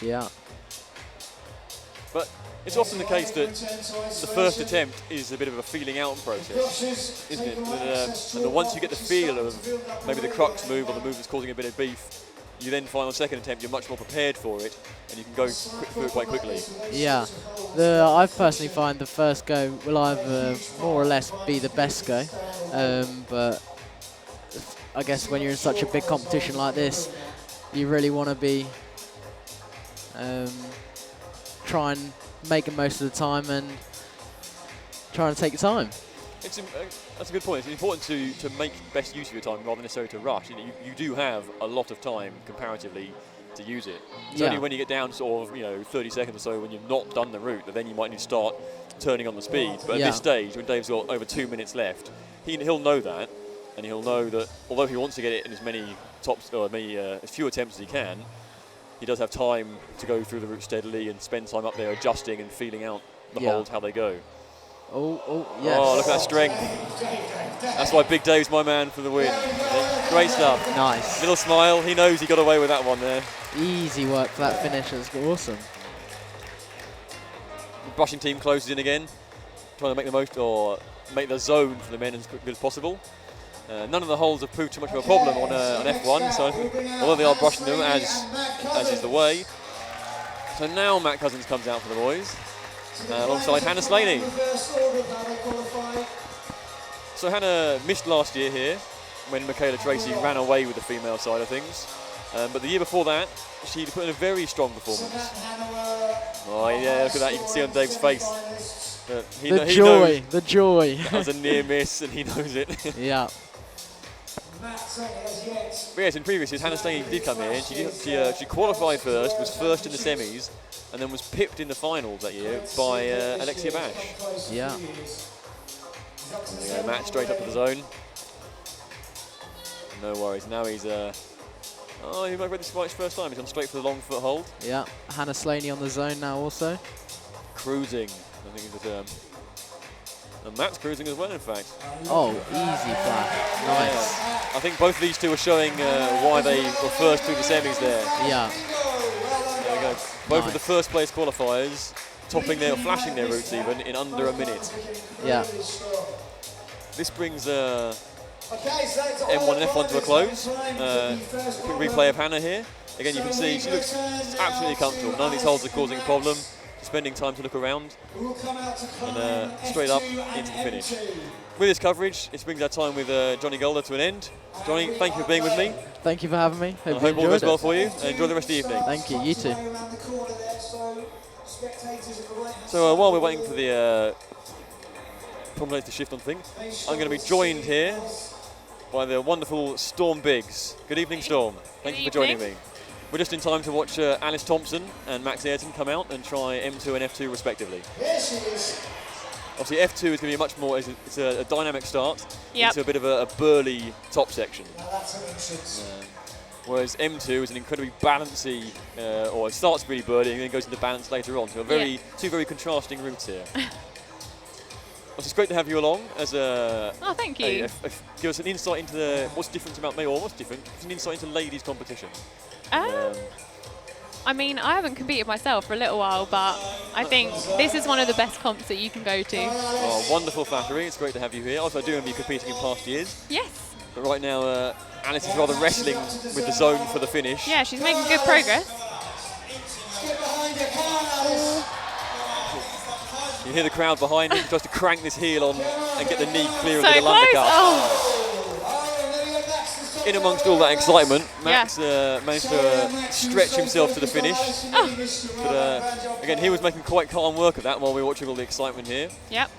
Yeah. But it's often the case that the first attempt is a bit of a feeling out process, isn't it? And once you get the feel of maybe the crux move or the move that's causing a bit of beef, you then find on the second attempt you're much more prepared for it and you can go through it quite quickly. Yeah. I personally find the first go will either more or less be the best go, but I guess when you're in such a big competition like this, you really want to be try and make the most of the time and trying to take your time. That's a good point. It's important to make best use of your time rather than necessarily to rush. You do have a lot of time comparatively to use it. It's only when you get down to sort of 30 seconds or so when you've not done the route that then you might need to start turning on the speed. But at this stage, when Dave's got over 2 minutes left, he'll know that, and he'll know that although he wants to get it in as many as few attempts as he can, he does have time to go through the route steadily and spend time up there adjusting and feeling out the holds, how they go. Oh, yes. Oh, look at that strength. That's why Big Dave's my man for the win. Great stuff. Nice. Little smile. He knows he got away with that one there. Easy work for that finish. That's awesome. The brushing team closes in again, trying to make the most or make the zone for the men as good as possible. None of the holes have proved too much of a problem on F1, so although they are brushing them as is the way. So now Matt Cousins comes out for the boys, alongside Hannah Slaney. So Hannah missed last year here when Michaela Tracy ran away with the female side of things, but the year before that she put in a very strong performance. Oh yeah, look at that, you can see on Dave's face. The joy. That was a near miss and he knows it. Yeah. But yes, in previous years, Hannah Slaney did come here and she qualified first, was first in the semis, and then was pipped in the finals that year by Alexia Bash. Yeah. There you go, Matt straight up to the zone. No worries, now he's... he might have read this right first time, he's gone straight for the long foot hold. Yeah, Hannah Slaney on the zone now also. Cruising, I think is the term. And Matt's cruising as well, in fact. Oh, easy flash. Nice. Yeah. I think both of these two are showing why they were first through the semis there. Yeah. There we go. Both of the first place qualifiers topping their, flashing their routes even in under a minute. Yeah. This brings M1 and F1 to a close. Quick replay of Hannah here. Again, you can see she looks absolutely comfortable. None of these holds are causing a problem. She's spending time to look around. And straight up into the finish. With this coverage, it brings our time with Johnny Golder to an end. Johnny, thank you for being with me. Thank you for having me. I hope all goes well for you. And enjoy the rest of the evening. Thank you. You too. So while we're waiting for the promenade to shift on thing, I'm going to be joined here by the wonderful Storm Biggs. Good evening, Storm. Thank you for joining me. We're just in time to watch Alice Thompson and Max Ayrton come out and try M2 and F2 respectively. Obviously, F2 is going to be much more, it's a dynamic start into a bit of a burly top section. Whereas M2 is an incredibly balancy, or it starts really burly and then goes into balance later on. So two very contrasting routes here. It's great to have you along as a. Oh, thank you. Give us an insight into what's different about me, or what's different. Give us an insight into ladies' competition. I mean, I haven't competed myself for a little while, but I think this is one of the best comps that you can go to. Oh, wonderful flattery. It's great to have you here. Also, I do remember you competing in past years. Yes. But right now, Alice is rather wrestling with the zone for the finish. Yeah, she's making good progress. You hear the crowd behind him. He tries to crank this heel on and get the knee clear so of the undercut. Oh. In amongst all that excitement, Max managed to stretch himself to the finish. But again, he was making quite calm work of that while we were watching all the excitement here. Yep.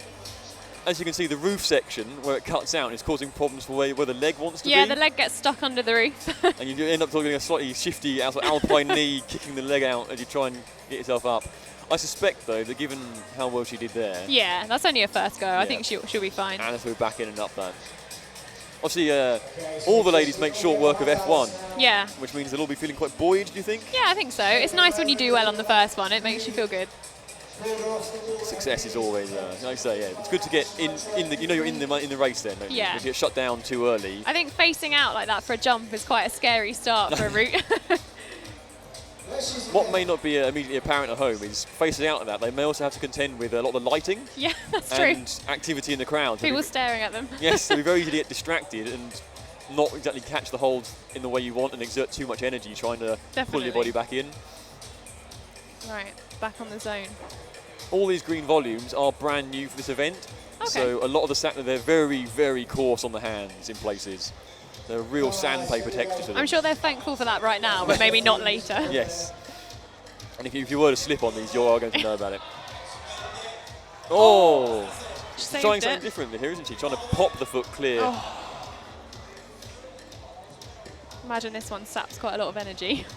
As you can see, the roof section where it cuts out is causing problems for where the leg wants to be. Yeah, the leg gets stuck under the roof. And you end up getting a slightly shifty alpine knee, kicking the leg out as you try and get yourself up. I suspect, though, that given how well she did there... Yeah, that's only a first go. I think she'll be fine. Alice will be back in and up that. Obviously, all the ladies make short work of F1. Yeah. Which means they'll all be feeling quite buoyed, do you think? Yeah, I think so. It's nice when you do well on the first one. It makes you feel good. Success is always, like I say, yeah, it's good to get in the, you're in the race then, don't you? Yeah. If you get shut down too early. I think facing out like that for a jump is quite a scary start for a route. What may not be immediately apparent at home is facing out of that, they may also have to contend with a lot of the lighting. Yeah, that's and true. Activity in the crowd. People staring at them. Yes, it'll be very easy to get distracted and not exactly catch the hold in the way you want and exert too much energy trying to pull your body back in. Right, back on the zone. All these green volumes are brand new for this event. Okay. So a lot of the they're very, very coarse on the hands in places. They're real sandpaper texture to them. I'm sure they're thankful for that right now, but maybe not later. Yes. And if you were to slip on these, you are going to know about it. Oh! She's trying something different here, isn't she? Trying to pop the foot clear. Oh. Imagine this one saps quite a lot of energy.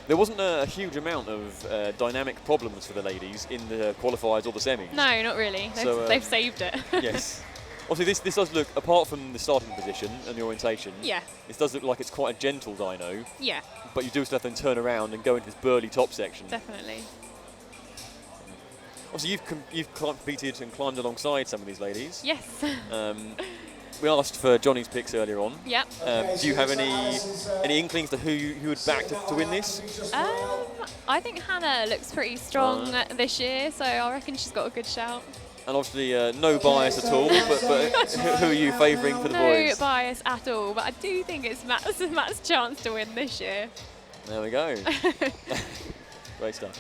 There wasn't a huge amount of dynamic problems for the ladies in the qualifiers or the semis. No, not really. They've saved it. Yes. Obviously, this does look, apart from the starting position and the orientation, this does look like it's quite a gentle dyno. Yeah. But you do still have to then turn around and go into this burly top section. Definitely. Obviously, you've competed and climbed alongside some of these ladies. Yes. We asked for Johnny's picks earlier on. Yep. Do you have any inklings to who you would back to win this? I think Hannah looks pretty strong this year, so I reckon she's got a good shout. And obviously, no bias at all, but who are you favouring for the boys? No bias at all, but I do think it's Matt's chance to win this year. There we go. Great stuff.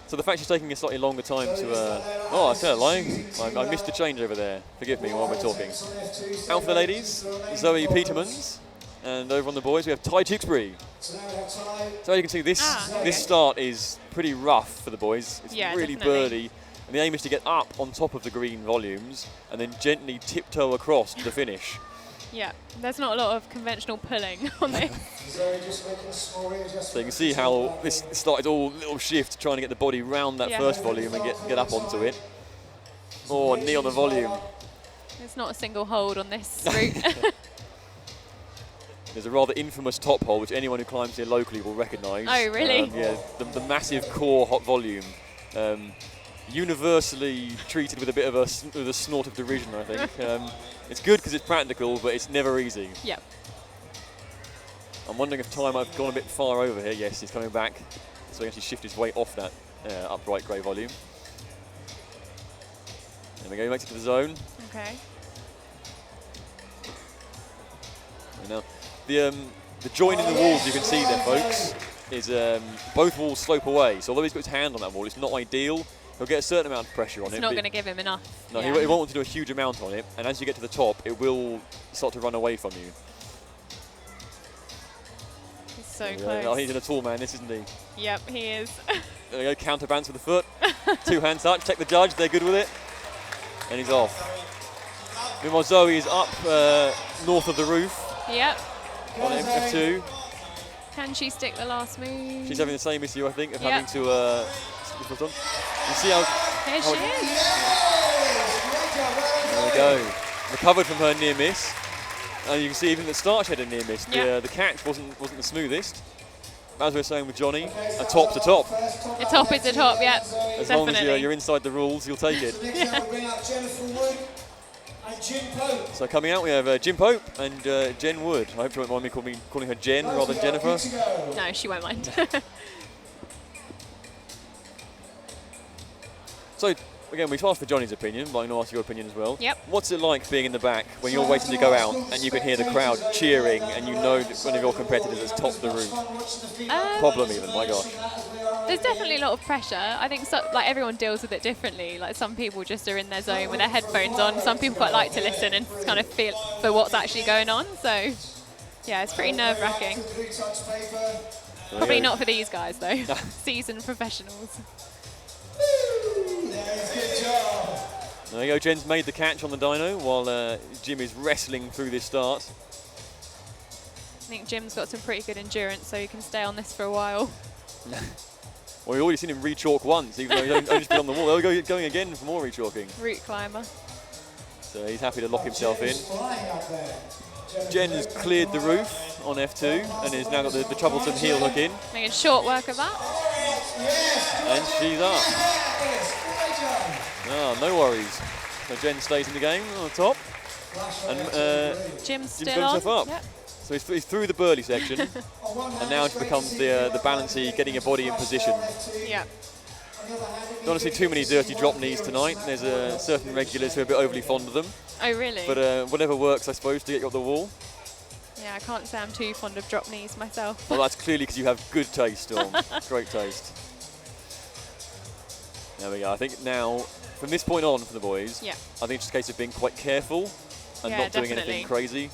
So the fact she's taking a slightly longer time to... oh, I tell you, I missed a change over there. Forgive me while we're talking. Out for the ladies, Zoe Petermans. And over on the boys, we have Ty Tewksbury. So you can see, this start is pretty rough for the boys. It's really birdy. And the aim is to get up on top of the green volumes and then gently tiptoe across to the finish. Yeah, there's not a lot of conventional pulling on this. So you can see how this started all little shift, trying to get the body round that first volume and get up onto it. Oh, knee on the volume. There's not a single hold on this route. There's a rather infamous top hold, which anyone who climbs here locally will recognise. Oh, really? Yeah, the massive core hot volume. Universally treated with a bit of a snort of derision, I think. It's good because it's practical, but it's never easy. Yep. I'm wondering if I've gone a bit far over here. Yes, he's coming back. So he actually shift his weight off that upright grey volume. There we go, he makes it to the zone. Okay. And now, the join in the walls you can see there, folks, is both walls slope away. So although he's got his hand on that wall, it's not ideal. He'll get a certain amount of pressure on it. It's not going to give him enough. No, he won't want to do a huge amount on it. And as you get to the top, it will start to run away from you. He's so close. Oh, he's in a tall man, this, isn't he? Yep, he is. There we go, counterbalance with the foot. 2-hand touch, check the judge, they're good with it. And he's off. Meanwhile, Zoe is up north of the roof. Yep. On F2. Can she stick the last move? She's having the same issue, I think, of having to stick the foot on. You see how... Here she is. There we go. Recovered from her near miss. And you can see even at the start she had a near miss. Yep. The catch wasn't the smoothest. As we were saying with Johnny, a top to top. A top is a top, yeah. As definitely. long as you're inside the rules, you'll take it. So coming out, we have Jim Pope and Jen Wood. I hope she won't mind me calling her Jen rather than Jennifer. No, she won't mind. So, again, we've asked for Johnny's opinion, but I'm going to ask your opinion as well. Yep. What's it like being in the back when you're waiting to go out and you can hear the crowd cheering and you know that one of your competitors has topped the roof? Problem even, my gosh. There's definitely a lot of pressure. I think like everyone deals with it differently. Like some people just are in their zone with their headphones on. Some people quite like to listen and kind of feel for what's actually going on. So, yeah, it's pretty nerve-wracking. Probably not for these guys though. Seasoned professionals. There you go, Jen's made the catch on the dyno while Jim is wrestling through this start. I think Jim's got some pretty good endurance, so he can stay on this for a while. Well, we've already seen him re-chalk once, even though he's only just been on the wall. They'll go going again for more re-chalking. Route climber. So he's happy to lock himself in. Jen has cleared the roof on F2 and has now got the troublesome heel hook in. Making short work of that. And she's up. Oh, no worries. So Jen stays in the game on the top. And Jim's still got himself on. up. Yep. So he's through the burly section. And now it becomes the balancy, getting your body in position. Yeah. Don't want to see too many dirty drop knees tonight. There's certain regulars who are a bit overly fond of them. Oh, really? But whatever works, I suppose, to get you up the wall. Yeah, I can't say I'm too fond of drop knees myself. Well, that's clearly because you have good taste, Storm. Great taste. There we go. I think now, from this point on for the boys, yeah. I think it's just a case of being quite careful and not doing anything crazy.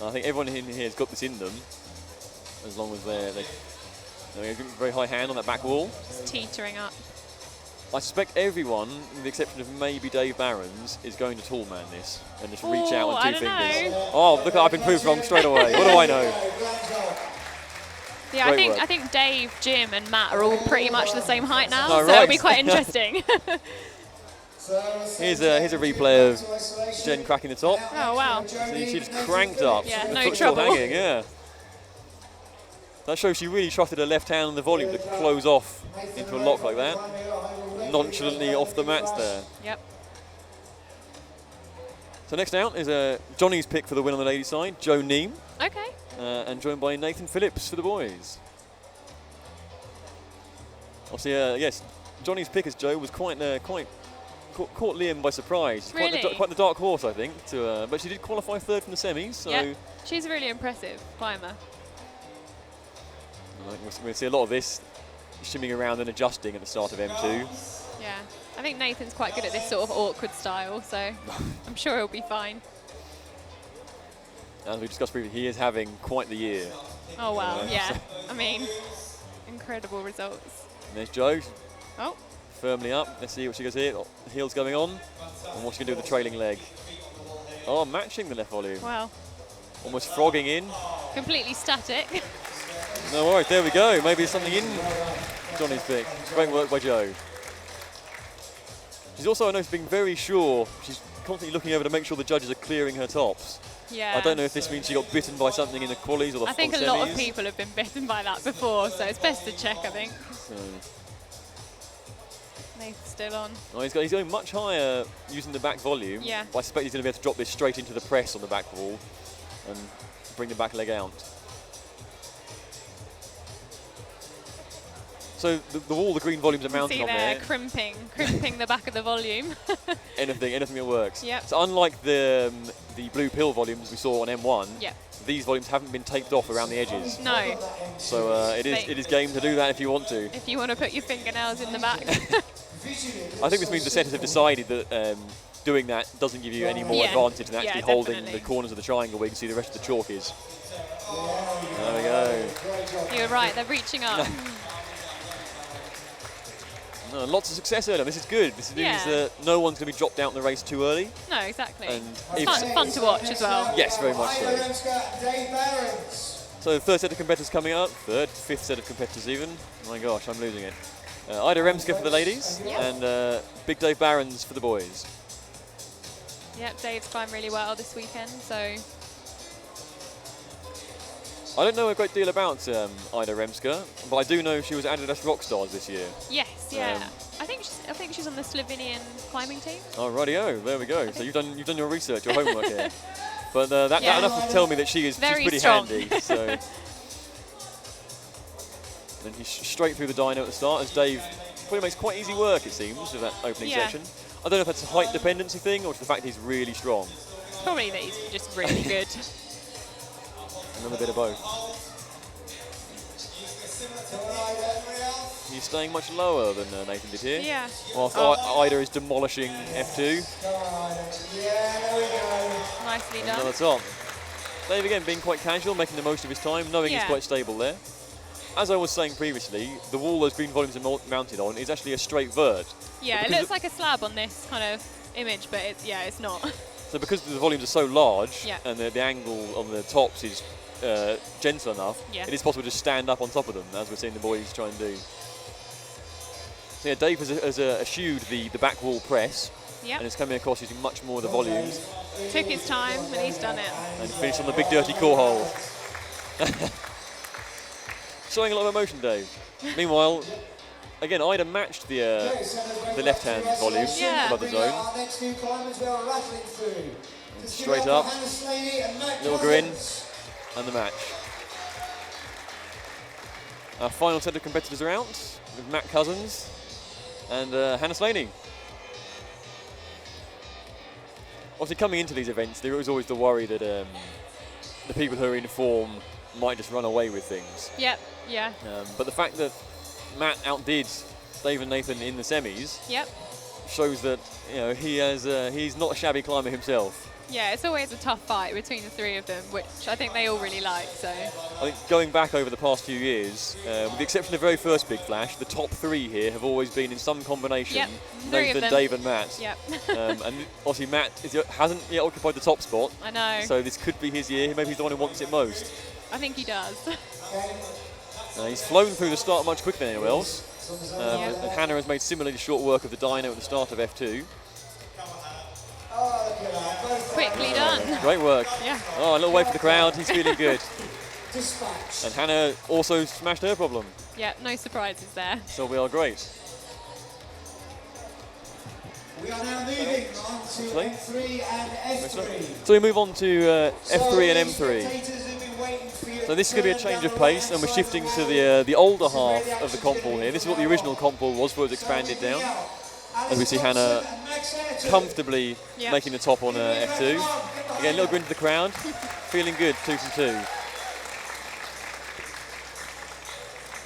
And I think everyone in here has got this in them, as long as they're very high hand on that back wall. Just teetering up. I suspect everyone, with the exception of maybe Dave Barons, is going to tall man this and just reach out on two fingers. Know. Oh, look, I've been proved wrong straight away. What do I know? Yeah, I think Dave, Jim, and Matt are all pretty much the same height now, oh, so right. it'll be quite interesting. Here's a replay of Jen cracking the top. Oh wow! See, she just cranked up. Yeah, the no foot trouble. Still hanging, yeah. That shows she really trusted her left hand on the volume to close off into a lock like that. Nonchalantly off the mats there. Yep. So next out is Johnny's pick for the win on the ladies' side, Joe Neem. Okay. And joined by Nathan Phillips for the boys. Obviously, yes, Johnny's pick as Joe was quite caught Liam by surprise. Really? Quite the dark horse, I think. But she did qualify third from the semis. So yeah, she's a really impressive climber. We'll see a lot of this shimming around and adjusting at the start of M2. Yeah, I think Nathan's quite good at this sort of awkward style, so I'm sure he'll be fine. As we discussed previously, he is having quite the year. Oh wow, yeah. I mean, incredible results. And there's Joe. Oh. Firmly up. Let's see what she goes here. Oh, heels going on. And what she can do with the trailing leg. Oh, matching the left volume. Wow. Almost frogging in. Completely static. No worries, there we go. Maybe there's something in Johnny's pick. Great work by Joe. She's also, I know, being very sure. She's constantly looking over to make sure the judges are clearing her tops. Yeah. I don't know if this means she got bitten by something in the qualies or the I think or the a lot of semis. people have been bitten by that before, so it's best to check, I think. So. Nathan's still on. Oh, he's going much higher using the back volume. Yeah. But I suspect he's going to be able to drop this straight into the press on the back wall and bring the back leg out. So the green volumes are mounted See on there, there. crimping the back of the volume. Anything that works. Yep. So unlike the blue pill volumes we saw on M1, Yep. these volumes haven't been taped off around the edges. No. So it is game to do that if you want to. If you want to put your fingernails in the back. I think this means the setters have decided that doing that doesn't give you any more advantage than actually holding the corners of the triangle where you can see the rest of the chalk is. There we go. You're right, they're reaching up. No, lots of success early. This is good. This means that no one's going to be dropped out in the race too early. No, exactly. And it's fun to watch as well. Yes, very much so. So the third set of competitors coming up. Fifth set of competitors even. Oh my gosh, I'm losing it. Ida Remska for the ladies and Big Dave Barons for the boys. Yep, Dave's climbed really well this weekend, so... I don't know a great deal about Ida Remska, but I do know she was Adidas Rockstars this year. Yes, yeah. I think she's on the Slovenian climbing team. Oh, rightio, there we go. So you've done your research, your homework here. But that enough to tell me that she's pretty strong. handy. So then he's straight through the dyno at the start, as Dave probably makes quite easy work, it seems, of that opening section. I don't know if that's a height dependency thing or just the fact he's really strong. It's probably that he's just really good. And then a bit of both. He's staying much lower than Nathan did here. Yeah. Whilst Ida is demolishing F2. Nicely done. Another top. Dave again being quite casual, making the most of his time, knowing he's quite stable there. As I was saying previously, the wall those green volumes are mounted on is actually a straight vert. Yeah, it looks like a slab on this kind of image, but it's not. So because the volumes are so large and the angle on the tops is gentle enough, it is possible to stand up on top of them, as we're seeing the boys try and do. So yeah, Dave has eschewed the back wall press and is coming across using much more of the volumes. Took his time, and he's done it. And finished on the big dirty core hole. Showing a lot of emotion, Dave. Meanwhile, again, Ida matched the left-hand volume above the zone. And straight up, little grin, and the match. Our final set of competitors are out, with Matt Cousins and Hannah Slaney. Obviously, coming into these events, there was always the worry that the people who are in form might just run away with things. Yep, yeah. But the fact that Matt outdid Dave and Nathan in the semis shows that he's not a shabby climber himself. Yeah, it's always a tough fight between the three of them, which I think they all really like. So I think going back over the past few years, with the exception of the very first Big Flash, the top three here have always been in some combination. Nathan, Dave and Matt. Yep. And obviously Matt hasn't yet occupied the top spot. I know. So this could be his year. Maybe he's the one who wants it most. I think he does. He's flown through the start much quicker than anyone else. And Hannah has made similarly short work of the dyno at the start of F2. Quickly done. Great work. Yeah. Oh, a little wave for the crowd. He's feeling good. And Hannah also smashed her problem. Yeah, no surprises there. So we are great. We are now moving on to F3 and F3. So we move on to F3 and M3. So this is going to be a change of pace, and we're shifting to the older half of the comp wall here. This is what the original comp wall was before it was expanded down. As we see Hannah comfortably making the top on F2. Again, a little grin to the crowd. Feeling good, 2 from 2.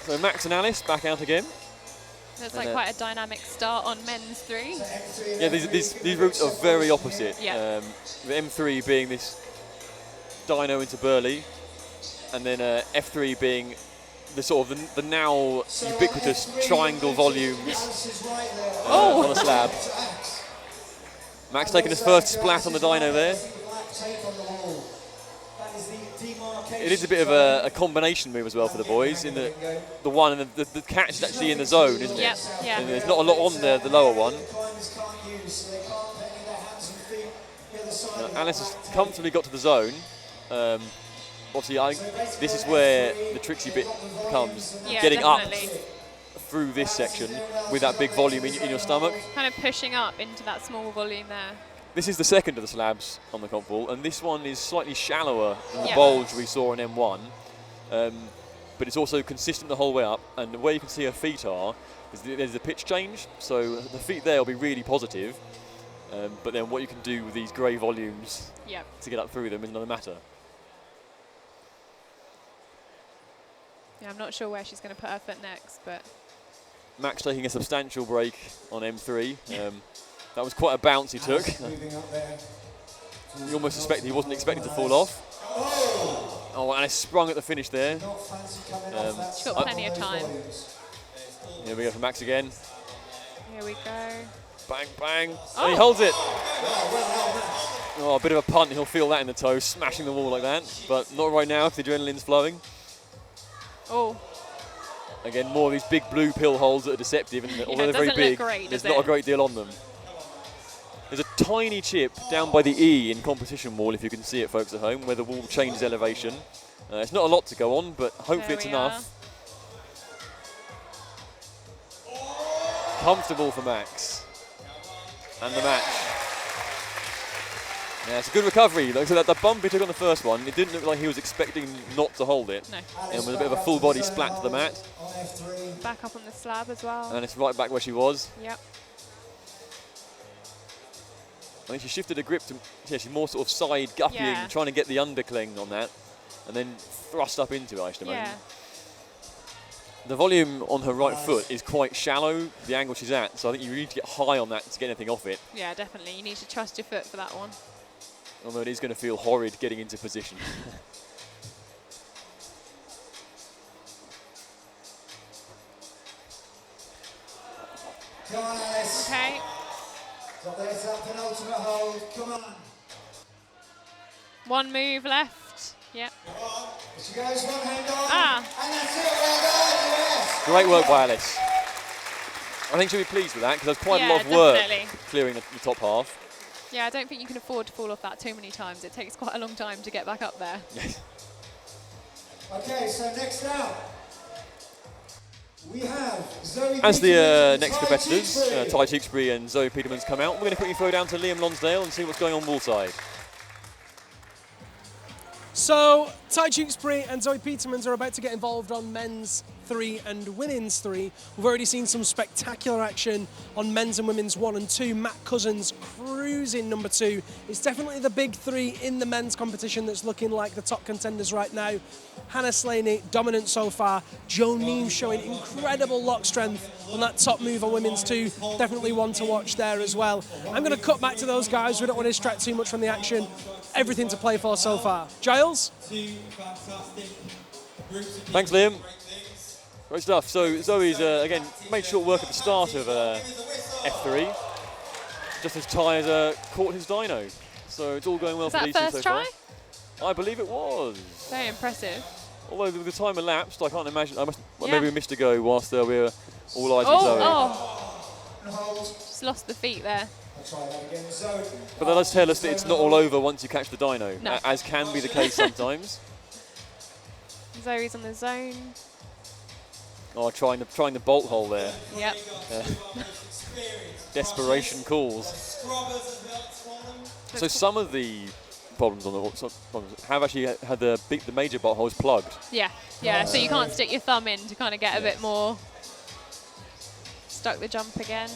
So Max and Alice back out again. That's like quite a dynamic start on men's 3. Yeah, these routes are very opposite. Yeah. The M3 being this dyno into Burley, and then F3 being the sort of the now ubiquitous triangle volumes on a slab. Max taking his first splat on the dyno there. It is a bit of a combination move as well for the boys. In the one and the catch is actually in the zone, isn't it? Yeah. And there's not a lot on the lower one. Now, Alice has comfortably got to the zone. Obviously, this is where the tricksy bit comes. Getting definitely. up through this section with that big volume in your stomach. Kind of pushing up into that small volume there. This is the second of the slabs on the comp wall, and this one is slightly shallower than the bulge we saw in M1. but it's also consistent the whole way up. And where you can see her feet are, there's a pitch change, so the feet there will be really positive. But then what you can do with these grey volumes to get up through them is another matter. Yeah, I'm not sure where she's going to put her foot next, but Max taking a substantial break on M3. That was quite a bounce he took. You almost suspect he wasn't expecting to fall off. Oh, and it sprung at the finish there. She's got plenty of time. Here we go for Max again. Here we go. Bang, bang. And he holds it. Oh, a bit of a punt. He'll feel that in the toe, smashing the wall like that. But not right now because the adrenaline's flowing. Oh. Again, more of these big blue pill holes that are deceptive. And although they're very big, there's not a great deal on them. There's a tiny chip down by the E in competition wall, if you can see it, folks at home, where the wall changes elevation. It's not a lot to go on, but hopefully it's enough. Comfortable for Max. And the match. Yeah, it's a good recovery. So that the bump he took on the first one, it didn't look like he was expecting not to hold it. No. And with a bit of a full body splat to the mat. Back up on the slab as well. And it's right back where she was. Yep. I think she shifted her grip to, she's more sort of side guppying, trying to get the undercling on that, and then thrust up into it, I should imagine. Yeah. The volume on her right foot is quite shallow, the angle she's at, so I think you need to get high on that to get anything off it. Yeah, definitely. You need to trust your foot for that one. Although it is going to feel horrid getting into position. Come on, Alice. Okay. So there's that penultimate hold. Come on. One move left. Yep. She goes one hand on. Ah. And that's it. Well done. Yes. Great work by Alice. I think she'll be pleased with that because there's quite a lot of work clearing the top half. Yeah, I don't think you can afford to fall off that too many times. It takes quite a long time to get back up there. Yes. Okay, so next up, we have Zoe As the Peterman, next Ty competitors, Tewksbury. Ty Tewksbury and Zoe Peterman's come out, we're going to quickly throw down to Liam Lonsdale and see what's going on wallside. So, Ty Tewksbury and Zoe Peterman are about to get involved on men's 3 and women's 3. We've already seen some spectacular action on men's and women's 1 and 2. Matt Cousins cruising number 2. It's definitely the big 3 in the men's competition that's looking like the top contenders right now. Hannah Slaney, dominant so far. Jo Neem showing incredible lock strength on that top move on women's 2. Definitely one to watch there as well. I'm going to cut back to those guys. We don't want to distract too much from the action. Everything to play for so far. Giles? Thanks, Liam. Great stuff. So Zoe's, again, made short work at the start of F3, just as Ty has caught his dyno. So it's all going well for these two so far. I believe it was. Very impressive. Although the time elapsed, I can't imagine. Maybe we missed a go whilst we were all eyes on Zoe. Oh, just lost the feet there. But that does tell us that it's not all over once you catch the dyno, No. as can be the case sometimes. Zoe's on the zone. Oh, trying the bolt hole there. Yep. Desperation calls. So some of the problems on the have actually had the major bolt holes plugged. Yeah, yeah. So you can't stick your thumb in to kind of get a bit more. Stuck the jump again.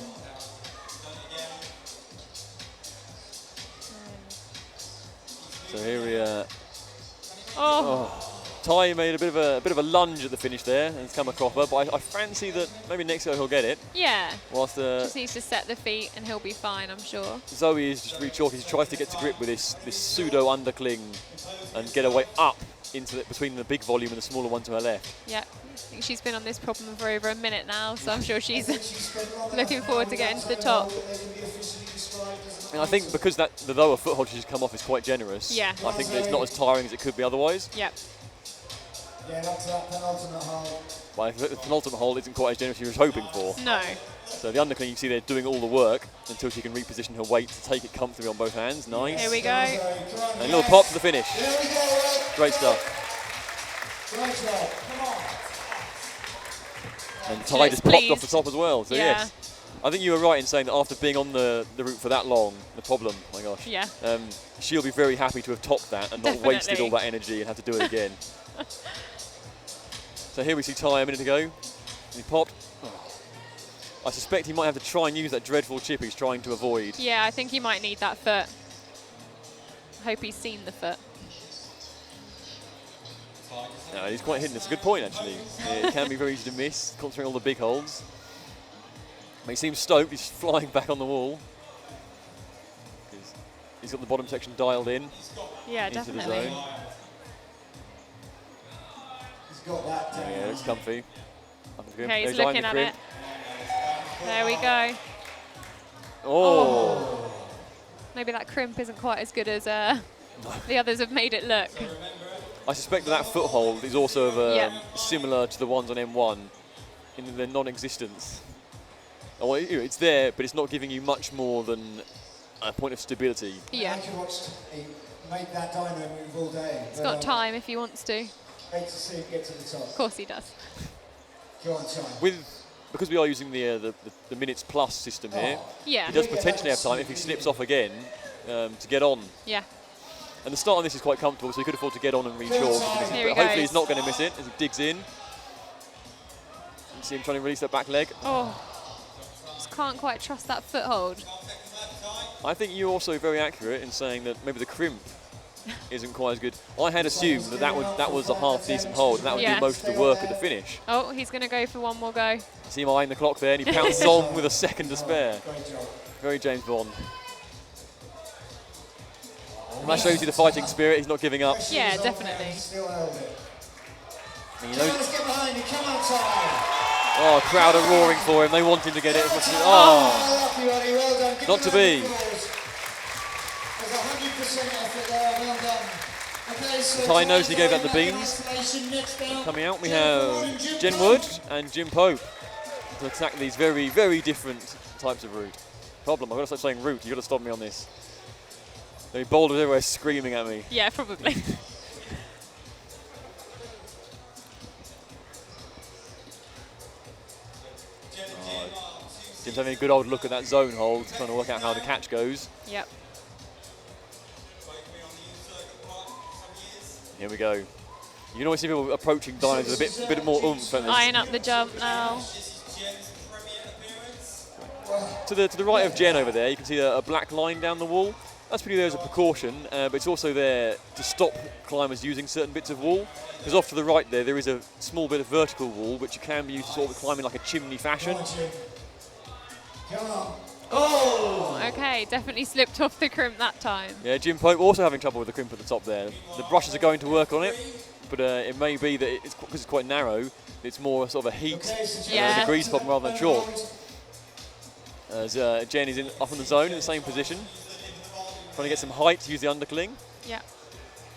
So here we are. Oh. Ty made a bit of a lunge at the finish there and it's come a cropper, but I fancy that maybe next go he'll get it. Yeah. Whilst just needs to set the feet and he'll be fine, I'm sure. Zoe is just really chalky. She tries to get to grip with this pseudo undercling and get her way up into between the big volume and the smaller one to her left. Yeah. I think she's been on this problem for over a minute now, so I'm sure she's looking forward to getting to the top. And I think because the lower foothold she's come off is quite generous, yeah. I think that it's not as tiring as it could be otherwise. Yep. Get up to that penultimate hole. But the penultimate hole isn't quite as generous as she was hoping for. No. So the undercling, you can see they're doing all the work until she can reposition her weight to take it comfortably on both hands. Nice. Here we go. And a little pop to the finish. Great stuff. Great job. Come on. And Ty just popped off the top as well. So yeah. Yes. I think you were right in saying that after being on the route for that long, the problem, oh my gosh. Yeah. She'll be very happy to have topped that and not wasted all that energy and have to do it again. So here we see Ty a minute ago. And he popped. I suspect he might have to try and use that dreadful chip he's trying to avoid. Yeah, I think he might need that foot. I hope he's seen the foot. No, he's quite hidden. It's a good point, actually. It can be very easy to miss, concentrating all the big holds. But he seems stoked. He's flying back on the wall. He's got the bottom section dialed in. Yeah, into definitely. the zone. Yeah, it's comfy. Okay, he's looking at it. There we go. Oh. Maybe that crimp isn't quite as good as the others have made it look. I suspect that foothold is also of, similar to the ones on M1 in their non-existence. Oh, it's there, but it's not giving you much more than a point of stability. Yeah. Make that dyno move all day. He's got time if he wants to. Great to see him get to the top. Of course he does. Go on, Ty. Because we are using the minutes plus system here, Yeah. he does potentially have time if he slips off again to get on. Yeah. And the start on this is quite comfortable, so he could afford to get on and re-chalk. Here he Hopefully goes. he's not going to miss it as he digs in. You see him trying to release that back leg. Oh, just can't quite trust that foothold. I think you're also very accurate in saying that maybe the crimp isn't quite as good. I had assumed that was a half decent hold, and that would do most of the work at the finish. Oh, he's going to go for one more go. See him eyeing the clock there, and he pounces on with a second to spare. Very James Bond. And that shows you the fighting spirit. He's not giving up. Yeah, definitely. And you know, oh, crowd are roaring for him. They want him to get it. Oh, not to be. Ty knows he gave out the beans. Coming out, we have Jen Wood and Jim Pope to attack these very, very different types of route. Problem, I've got to start saying route. You've got to stop me on this. There'll be boulders everywhere screaming at me. Yeah, probably. Jim's having a good old look at that zone hold, trying to work out how the catch goes. Yep. Here we go. You can always see people approaching dynos with a bit more oomph. Eyeing up the jump now. To the right of Jen over there, you can see a black line down the wall. That's pretty there as a precaution, but it's also there to stop climbers using certain bits of wall. Because off to the right there is a small bit of vertical wall, which can be used to sort of climb in like a chimney fashion. Oh! Okay, definitely slipped off the crimp that time. Yeah, Jim Pope also having trouble with the crimp at the top there. The brushes are going to work on it, but it may be that because it's quite narrow, it's more sort of a heat and a grease problem rather than chalk. As Jen is up in the zone in the same position, trying to get some height to use the undercling. Yeah.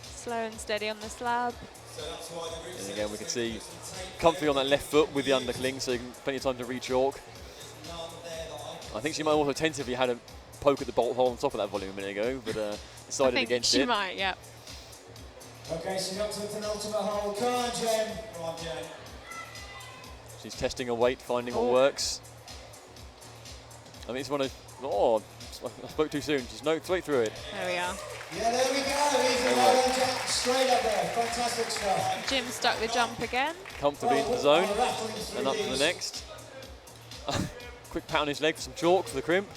Slow and steady on the slab. And again, we can see comfy on that left foot with the undercling, so you can plenty of time to re-chalk. I think she might also tentatively had a poke at the bolt hole on top of that volume a minute ago, but decided against it. She might, yeah. Okay, she's up to the penultimate hole. Come on, Jen. Come on, Jen. She's testing her weight, finding what works. I think it's one of. Oh, I spoke too soon. She's straight through it. There we are. Yeah, there we go. Easy, well done, Jen. Straight up there. Fantastic stuff. Jim stuck the jump again. Comfortably into the zone and up to the next. Quick pat on his leg for some chalk for the crimp.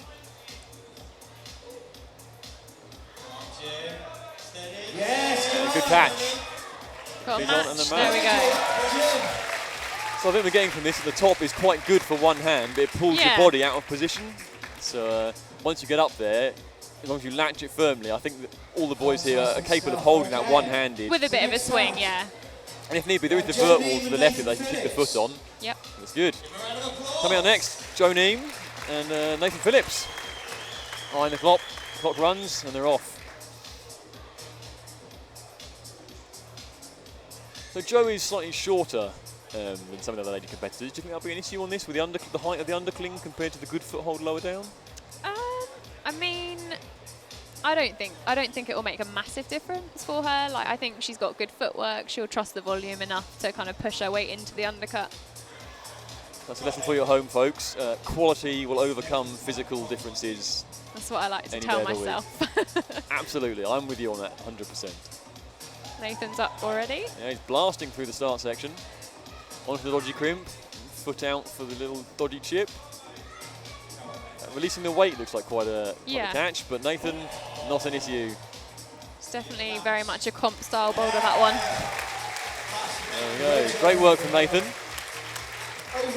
Yes, good catch. Got a Feet on and match. the There we go. So I think we're getting from this at the top is quite good for one hand, but it pulls your body out of position. So once you get up there, as long as you latch it firmly, I think that all the boys here are capable of holding that one-handed. With a bit of a swing, yeah. And if need be, there is the vert wall to the left that they can keep the foot on. Yep. That's good. Coming up next, Joe Neem and Nathan Phillips. Eyeing the clock runs and they're off. So Joe is slightly shorter than some of the other lady competitors. Do you think that'll be an issue on this with the height of the undercling compared to the good foothold lower down? I mean, I don't think it will make a massive difference for her. Like, I think she's got good footwork. She'll trust the volume enough to kind of push her weight into the undercut. That's a lesson for you at home, folks. Quality will overcome physical differences. That's what I like to tell myself. Absolutely, I'm with you on that, 100%. Nathan's up already. Yeah, he's blasting through the start section. onto the dodgy crimp, foot out for the little dodgy chip. Releasing the weight looks like quite a catch, but Nathan, not an issue. It's definitely very much a comp style boulder, that one. There we go. Great work from Nathan. And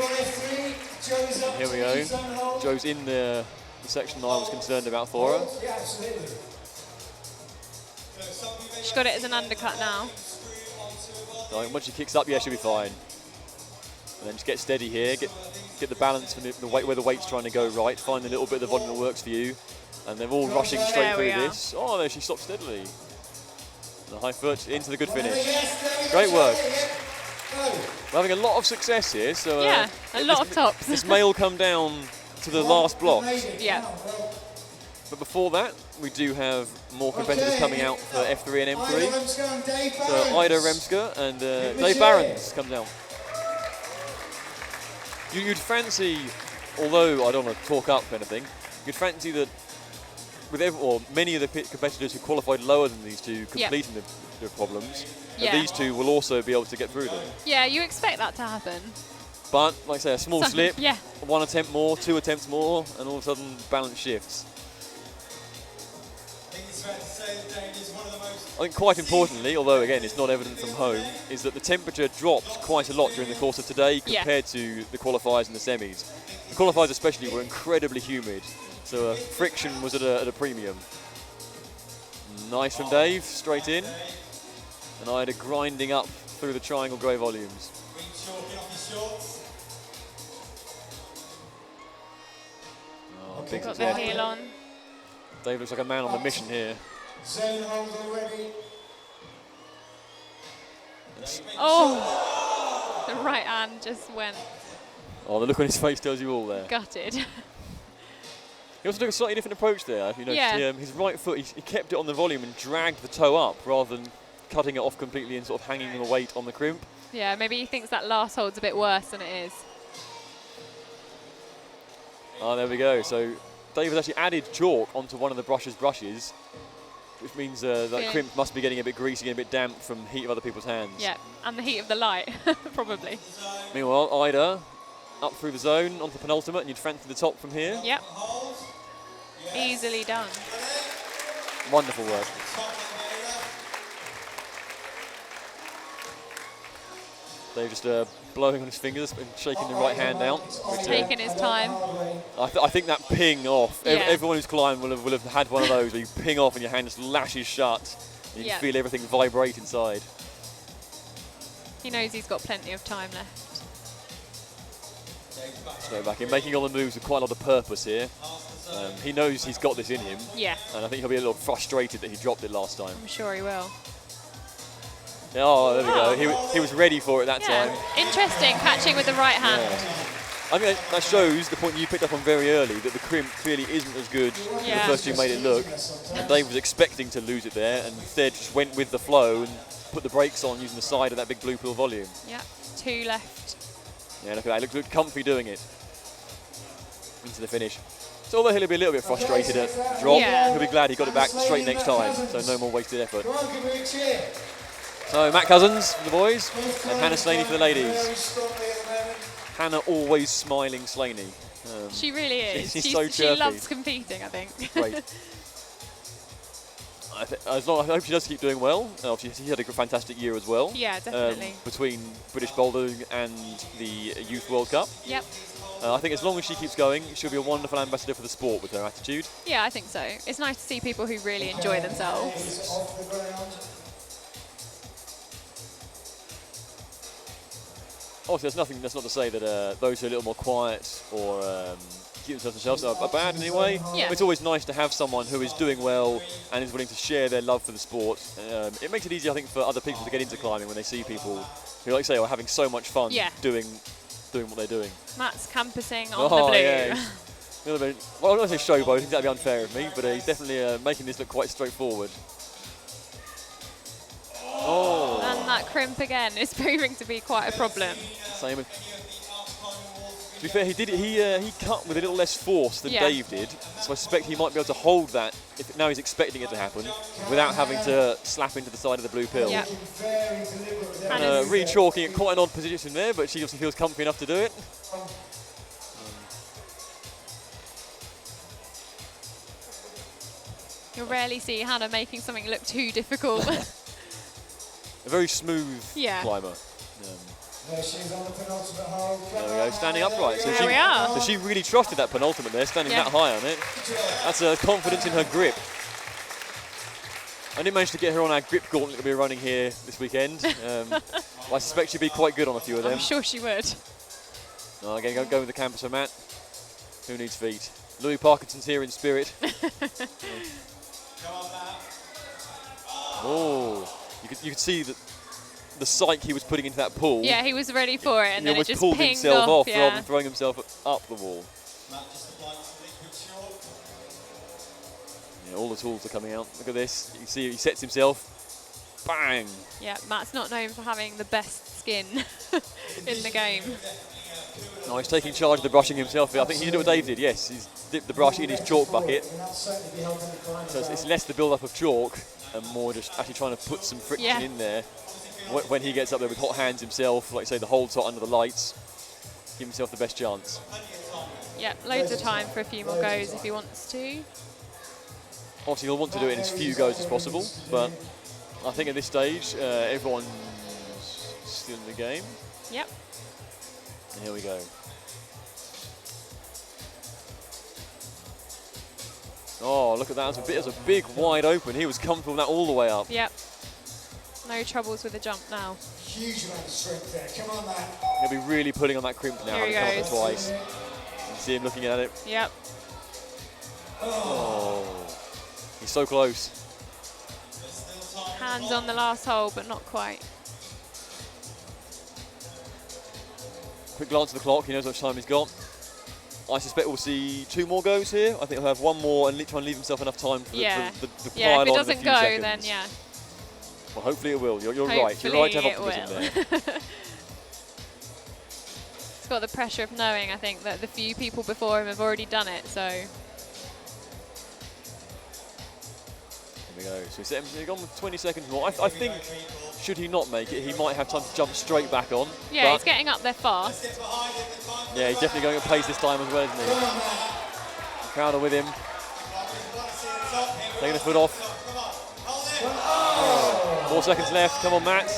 here we go. Joe's in the section that I was concerned about for her. She's got it as an undercut now. So once she kicks up, yeah, she'll be fine. And then just get steady here, get the balance from the weight where the weight's trying to go right, find a little bit of the volume that works for you. And they're all rushing straight through this. Oh, there she stopped steadily. The high foot into the good finish. Great work. We're having a lot of success here. So yeah, a lot of tops. This may all come down to the last block. Yeah. But before that, we do have more competitors coming out for F3 and M3. So Ida Remska and Dave Barons comes out. You'd fancy, although I don't want to talk up anything, you'd fancy that with many of the competitors who qualified lower than these two completing the problems, that these two will also be able to get through them. Yeah, you expect that to happen. But, like I say, a small slip, yeah. 1 attempt more, 2 attempts more, and all of a sudden balance shifts. I think quite importantly, although again it's not evident from home, is that the temperature dropped quite a lot during the course of today compared to the qualifiers and the semis. The qualifiers especially were incredibly humid, so friction was at a premium. Nice from Dave, straight in. And Ida grinding up through the triangle grey volumes. Oh, big got the heel on. Dave looks like a man on a mission here. Zone hold already. Oh! The right hand just went. Oh, the look on his face tells you all there. Gutted. He also took a slightly different approach there. If you noticed, his right foot, he kept it on the volume and dragged the toe up rather than cutting it off completely and sort of hanging the weight on the crimp. Yeah, maybe he thinks that last hold's a bit worse than it is. Oh, there we go. So Dave has actually added chalk onto one of the brushes, which means that crimp must be getting a bit greasy and a bit damp from heat of other people's hands. Yeah, and the heat of the light, probably. Meanwhile, Ida up through the zone onto the penultimate, and you'd fancy the top from here. Yep. Easily done. Wonderful work. Dave just blowing on his fingers and shaking the right hand out. Taking his time. I think that ping off, everyone who's climbed will have had one of those where you ping off and your hand just lashes shut and you can feel everything vibrate inside. He knows he's got plenty of time left. So back in, making all the moves with quite a lot of purpose here. He knows he's got this in him. Yeah. And I think he'll be a little frustrated that he dropped it last time. I'm sure he will. Oh, there we go. He was ready for it that time. Interesting, catching with the right hand. Yeah. I mean, that shows the point you picked up on very early, that the crimp clearly isn't as good as the first two made it look. And Dave was expecting to lose it there, and instead just went with the flow and put the brakes on using the side of that big blue pill volume. Yeah, 2 left. Yeah, look at that. Looked comfy doing it. Into the finish. So although he'll be a little bit frustrated at the drop, he'll be glad he got it back straight next time, so no more wasted effort. So Matt Cousins for the boys, and Hannah Slaney for the ladies. Hannah always smiling Slaney. She really is. She's so chirpy. She loves competing, I think. Great. I hope she does keep doing well. She had a fantastic year as well. Yeah, definitely. Between British bouldering and the Youth World Cup. Yep. I think as long as she keeps going, she'll be a wonderful ambassador for the sport with her attitude. Yeah, I think so. It's nice to see people who really enjoy themselves. Obviously, that's not to say that those who are a little more quiet or keep themselves are bad in any way. Yeah. It's always nice to have someone who is doing well and is willing to share their love for the sport. It makes it easy, I think, for other people to get into climbing when they see people who, like you say, are having so much fun doing what they're doing. Matt's campusing on the blue. Yeah, well, I'm not going to say showboat, I think that'd be unfair of me, but he's definitely making this look quite straightforward. Oh. And that crimp again is proving to be quite a problem. Same. To be fair, he cut with a little less force than Dave did, so I suspect he might be able to hold that if now he's expecting it to happen without having to slap into the side of the blue pill. Yep. Re-chalking at quite an odd position there, but she obviously feels comfy enough to do it. You'll rarely see Hannah making something look too difficult. A very smooth climber. There she is on the penultimate hole. There we go, standing upright. So there we are. So she really trusted that penultimate there, standing that high on it. That's confidence in her grip. I didn't manage to get her on our grip gauntlet that we're running here this weekend. I suspect she'd be quite good on a few of them. I'm sure she would. Again, go with the campuser mat. Who needs feet? Louis Parkinson's here in spirit. Oh, you could see that the psyche he was putting into that pool. Yeah, he was ready for it, and then it just pulled pinged himself off yeah. rather than throwing himself up the wall. Yeah, all the tools are coming out. Look at this. You can see he sets himself. Bang! Yeah, Matt's not known for having the best skin in the game. No, he's taking charge of the brushing himself. I think he did what Dave did, yes. He's dipped the brush in his chalk bucket. So it's less the build-up of chalk and more just actually trying to put some friction in there. When he gets up there with hot hands himself, like say the holds hot under the lights, give himself the best chance. Yeah, loads of time for a few more goes if he wants to. Obviously he'll want to do it in as few goes as possible, but I think at this stage everyone's still in the game. Yep. And here we go. Oh, look at that. That's a big wide open. He was comfortable with that all the way up. Yep. No troubles with the jump now. Huge amount of strength there. Come on, man. He'll be really pulling on that crimp now. Here he Come goes. up twice. You can see him looking at it. Yep. Oh. He's so close. Hands on the last hole, but not quite. Quick glance at the clock. He knows how much time he's got. I suspect we'll see 2 more goes here. I think he'll have 1 more and try and leave himself enough time for the pile yeah, if it on doesn't in a few go, seconds. then yeah. Well, hopefully it will. You're right. Hopefully You're right to have it optimism will. there. It's got the pressure of knowing, I think, that the few people before him have already done it, so. Here we go. So he's gone with 20 seconds more. I think, should he not make it, he might have time to jump straight back on. Yeah, he's getting up there fast. Yeah, he's definitely going at pace this time as well, isn't he? Crowder with him. Taking the foot off. 4 seconds left. Come on, Matt.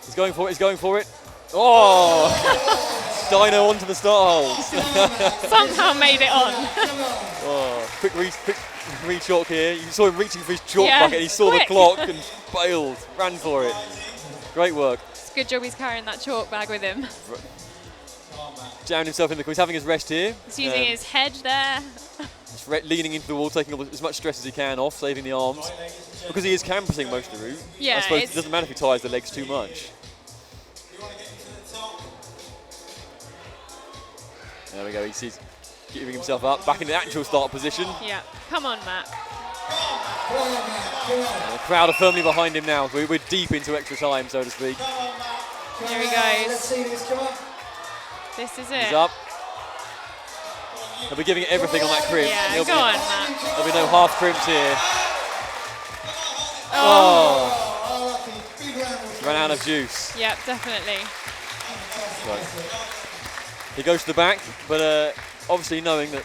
He's going for it. He's going for it. Oh! Dino onto the start holes. Somehow made it on. Oh, quick re-chalk here. You saw him reaching for his chalk bucket. He saw the clock and bailed. Ran for it. Great work. It's a good job he's carrying that chalk bag with him. Jammed himself in the. He's having his rest here. He's using his head there. Just leaning into the wall, taking as much stress as he can off, saving the arms. Because he is campusing most of the route. Yeah, I suppose it doesn't matter if he tires the legs too much. There we go. He's giving himself up, back in the actual start position. Yeah, come on, Matt. And the crowd are firmly behind him now. We're deep into extra time, so to speak. Here he goes. Let's see this. Come on. This is it. He's up. He'll be giving it everything on that crimp. Yeah, go on, Matt. There'll be no half crimps here. Oh. Ran out of juice. Yep, definitely. Right. He goes to the back, but obviously knowing that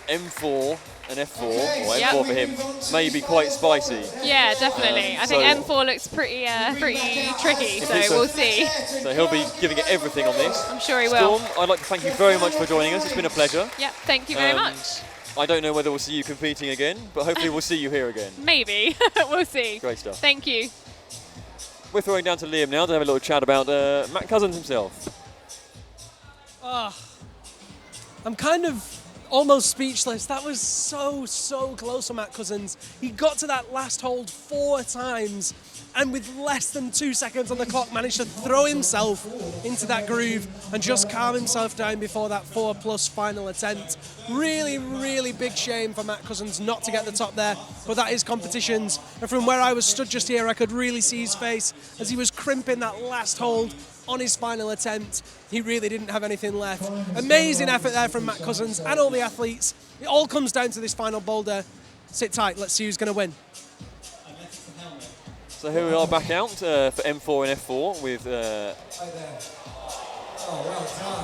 M4 and F4, or M4 for him, may be quite spicy. Yeah, definitely. I think M4 looks pretty tricky, so we'll see. So he'll be giving it everything on this. I'm sure he will. Storm, I'd like to thank you very much for joining us. It's been a pleasure. Yep, thank you very much. I don't know whether we'll see you competing again, but hopefully we'll see you here again. Maybe. We'll see. Great stuff. Thank you. We're throwing down to Liam now to have a little chat about Matt Cousins himself. I'm kind of almost speechless. That was so close for Matt Cousins. He got to that last hold 4 times and with less than 2 seconds on the clock managed to throw himself into that groove and just calm himself down before that 4+ final attempt. Really, really big shame for Matt Cousins not to get the top there, but that is competitions. And from where I was stood just here, I could really see his face as he was crimping that last hold on his final attempt. He really didn't have anything left. Amazing effort there from Matt Cousins and all the athletes. It all comes down to this final boulder. Sit tight, let's see who's going to win. So here we are back out for M4 and F4 with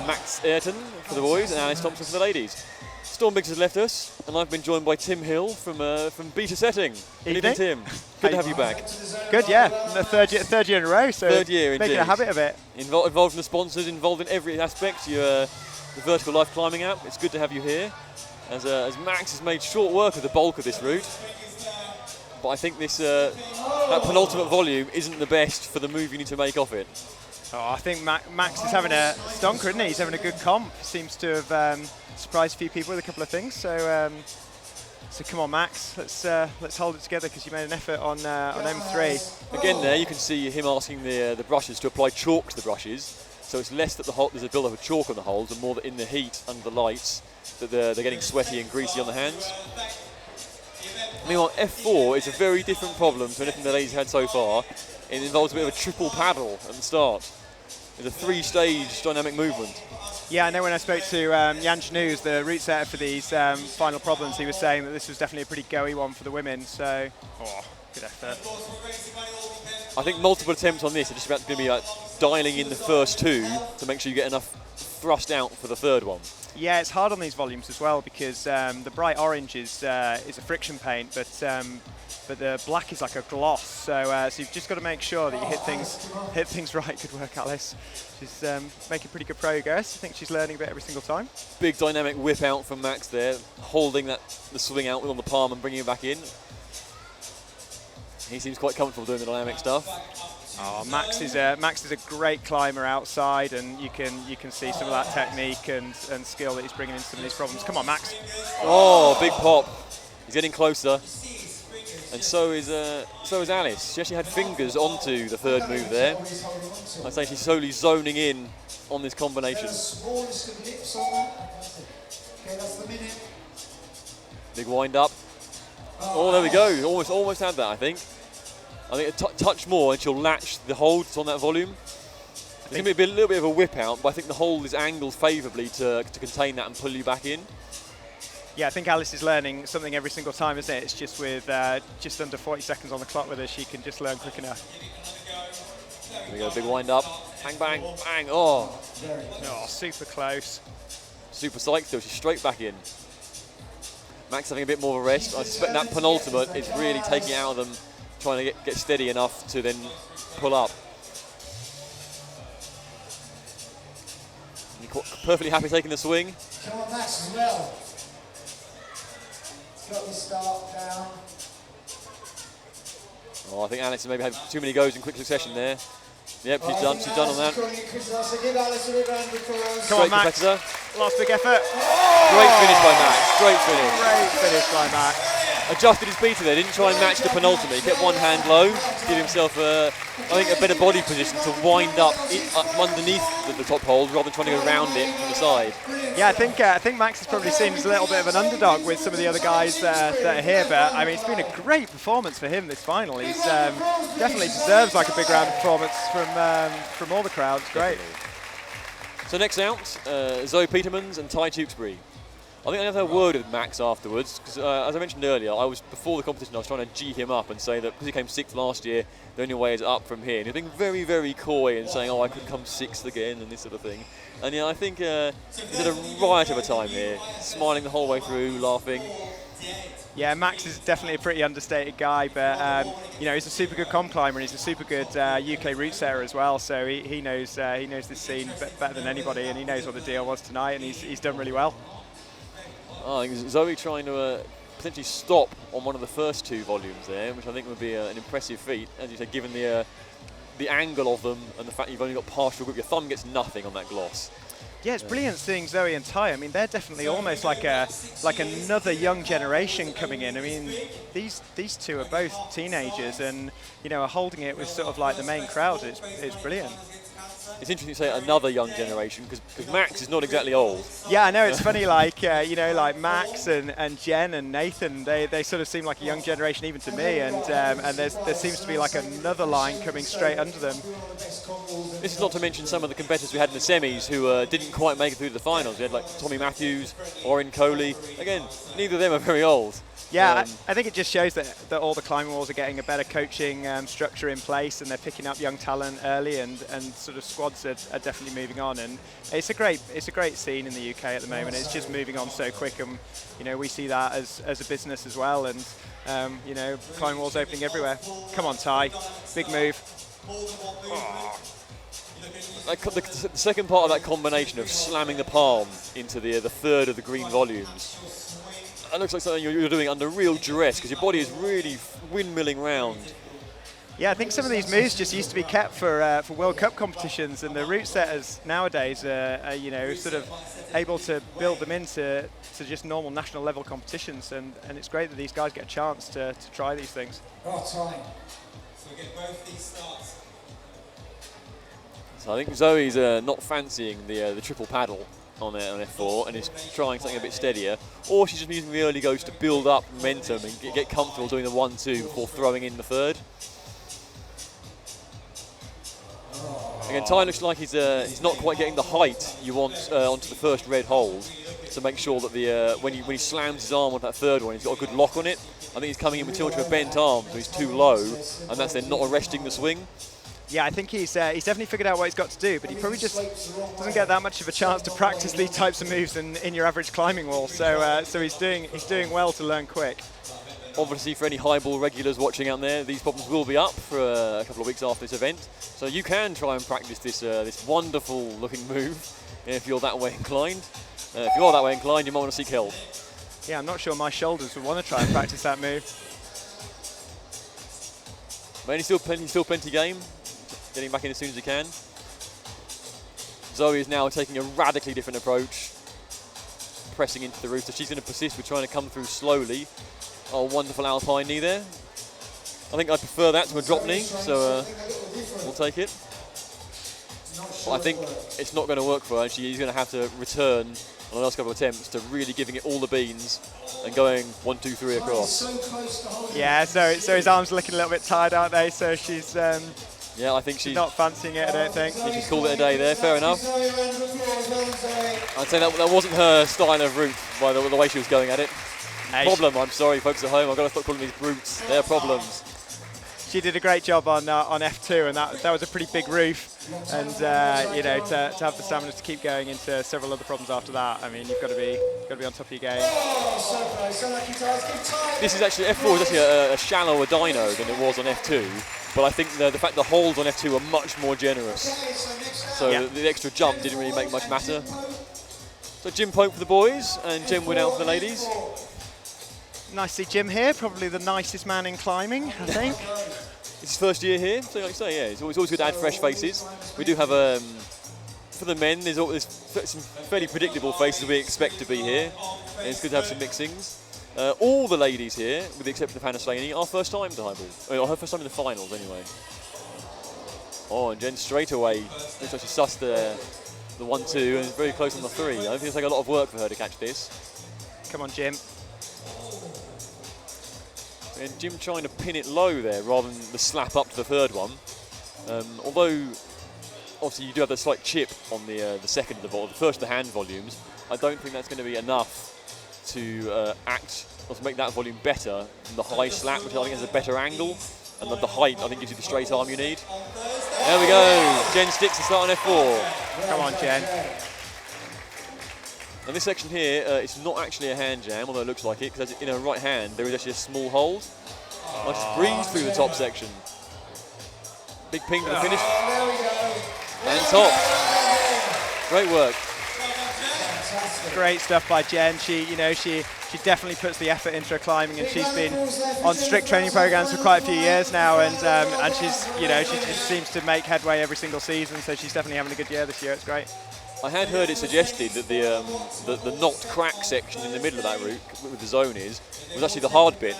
Max Ayrton for the boys and Alice Thompson for the ladies. Storm Biggs has left us, and I've been joined by Tim Hill from Beta Setting. Good evening, Tim. Good to have you back. Good, yeah. The third year in a row, so third year, indeed. Making a habit of it. Involved in the sponsors, involved in every aspect. You're the Vertical Life Climbing app. It's good to have you here. As Max has made short work of the bulk of this route. But I think this that penultimate volume isn't the best for the move you need to make off it. Oh, I think Max is having a stonker, isn't he? He's having a good comp. Seems to have surprised a few people with a couple of things. So, so come on, Max. Let's hold it together because you made an effort on M3. Again, there you can see him asking the brushes to apply chalk to the brushes. So it's less that there's a build-up of chalk on the holes, and more that in the heat under the lights that they're getting sweaty and greasy on the hands. Meanwhile, F4 is a very different problem to anything the ladies had so far. It involves a bit of a triple paddle at the start. It's a 3-stage dynamic movement. Yeah, I know when I spoke to Jan Janouz, the route setter for these final problems, he was saying that this was definitely a pretty go-y one for the women, so good effort. I think multiple attempts on this are just about to be like dialing in the first two to make sure you get enough thrust out for the third one. Yeah, it's hard on these volumes as well because the bright orange is a friction paint, but the black is like a gloss. So you've just got to make sure that you hit things right. Good work, Alice. She's making pretty good progress. I think she's learning a bit every single time. Big dynamic whip out from Max there, holding the swing out on the palm and bringing it back in. He seems quite comfortable doing the dynamic stuff. Oh, Max is a great climber outside, and you can see some of that technique and skill that he's bringing into some of these problems. Come on, Max. Oh, big pop. He's getting closer. And so is Alice. She actually had fingers onto the third move there. I'd say she's slowly zoning in on this combination. Big wind up. Oh, there we go. Almost had that, I think. I think a touch more and she'll latch the holds on that volume. It's going to be a little bit of a whip out, but I think the hold is angled favourably to contain that and pull you back in. Yeah, I think Alice is learning something every single time, isn't it? It's just with just under 40 seconds on the clock with her, she can just learn quick enough. There we go, big wind up. Bang, bang, bang. Oh, super close. Super psyched though, she's straight back in. Max having a bit more of a rest. I suspect that penultimate is really taking it out of them, trying to get steady enough to then pull up. You're perfectly happy taking the swing. Come on, Max, as well. Got your start down. Oh, I think Alex maybe had too many goes in quick succession there. Yep, she's done on that. Come on, Max. Last big effort. Great finish by Max. Great finish. Great finish by Max. Adjusted his beta there, didn't try and match the penultimate. He kept one hand low, give himself, I think, a better body position to wind up from underneath the top hold rather than trying to go around it from the side. Yeah, I think Max has probably seems a little bit of an underdog with some of the other guys that are here, but I mean, it's been a great performance for him this final. He's definitely deserves like a big round of performance from all the crowds. Great. So next out, Zoe Petermans and Ty Tewksbury. I think I had a word with Max afterwards, because as I mentioned earlier, before the competition I was trying to G him up and say that because he came 6th last year, the only way is up from here. And he's being very, very coy and saying, oh, I could come 6th again and this sort of thing. And yeah, I think he's had a riot of a time here, smiling the whole way through, laughing. Yeah, Max is definitely a pretty understated guy, but you know, he's a super good comp climber and he's a super good UK route setter as well. So he knows this scene better than anybody, and he knows what the deal was tonight, and he's done really well. Oh, I think Zoe trying to potentially stop on one of the first two volumes there, which I think would be an impressive feat, as you said, given the angle of them and the fact you've only got partial grip. Your thumb gets nothing on that gloss. Yeah, it's brilliant seeing Zoe and Ty. I mean, they're definitely almost like another young generation coming in. I mean, these two are both teenagers, and are holding it with sort of like the main crowd. It's brilliant. It's interesting to say another young generation because Max is not exactly old. Yeah, I know. It's funny, like like Max and Jen and Nathan. They sort of seem like a young generation even to me, and there seems to be like another line coming straight under them. This is not to mention some of the competitors we had in the semis who didn't quite make it through to the finals. We had like Tommy Matthews, Orin Coley. Again, neither of them are very old. Yeah, I think it just shows that all the climbing walls are getting a better coaching structure in place, and they're picking up young talent early, and sort of squads are definitely moving on. And it's a great scene in the UK at the moment. It's just moving on so quick, and we see that as a business as well. And climbing walls opening everywhere. Come on, Ty, big move. The second part of that combination of slamming the palm into the third of the green volumes. That looks like something you're doing under real duress because your body is really windmilling round. Yeah, I think some of these moves just used to be kept for World Cup competitions, and the route setters nowadays are sort of able to build them into just normal national level competitions, and it's great that these guys get a chance to try these things. Oh, time. So we get both these starts. So I think Zoe's not fancying the triple paddle on F4 and is trying something a bit steadier, or she's just using the early goes to build up momentum and get comfortable doing the 1-2 before throwing in the third. Again, Ty looks like he's not quite getting the height you want onto the first red hold, to make sure that when he slams his arm on that third one, he's got a good lock on it. I think he's coming in with too much of a bent arm, so he's too low, and that's then not arresting the swing. Yeah, I think he's definitely figured out what he's got to do, but he probably just doesn't get that much of a chance to practice these types of moves in your average climbing wall. So he's doing well to learn quick. Obviously, for any highball regulars watching out there, these problems will be up for a couple of weeks after this event. So you can try and practice this wonderful looking move if you're that way inclined. If you are that way inclined, you might want to seek help. Yeah, I'm not sure my shoulders would want to try and practice that move. But he's still plenty game. Getting back in as soon as he can. Zoe is now taking a radically different approach, pressing into the roof. So she's going to persist with trying to come through slowly. Oh, wonderful alpine knee there. I think I prefer that to a drop knee, so we'll take it. But I think it's not going to work for her. She's going to have to return on the last couple of attempts to really giving it all the beans and going 1, 2, 3 across. Yeah, so his arms are looking a little bit tired, aren't they? So she's yeah, I think she's not fancying it, I don't think. She's called it a day there, fair enough. I'd say that wasn't her style of route by the way she was going at it. Problem, I'm sorry folks at home, I've got to stop calling these brutes, they're problems. She did a great job on F2, and that was a pretty big roof. And to have the stamina to keep going into several other problems after that, I mean, you've got to be on top of your game. This is actually, F4 is actually a shallower dyno than it was on F2, but I think the fact the holds on F2 are much more generous. So yeah, the extra jump didn't really make much matter. So Jim Pope for the boys and Jen Woodell for the ladies. Nice to see Jim here, probably the nicest man in climbing, I think. It's his first year here, so like I say, yeah, it's always good to add fresh faces. We do have, for the men, there's some fairly predictable faces we expect to be here. And it's good to have some mixings. All the ladies here, with the exception of Hannah Slaney, are first time to highball. Or her first time in the finals, anyway. Oh, and Jen straight away looks like she sussed the 1-2 and is very close on the 3. I think it'll take a lot of work for her to catch this. Come on, Jim. And Jim trying to pin it low there rather than the slap up to the third one. Although, obviously, you do have the slight chip on the second of the ball, the first of the hand volumes. I don't think that's going to be enough to act or to make that volume better than the high slap, which I think has a better angle. And the height, I think, gives you the straight arm you need. There we go. Jen sticks to start on F4. Come on, Jen. And this section here, it's not actually a hand jam, although it looks like it, because in her right hand, there is actually a small hold. I just breeze through the top section. Big ping to the finish. And top. Great work. Great stuff by Jen. She definitely puts the effort into her climbing, and she's been on strict training programs for quite a few years now, and she just seems to make headway every single season. So she's definitely having a good year this year. It's great. I had heard it suggested that the not crack section in the middle of that route, with the zone was actually the hard bit.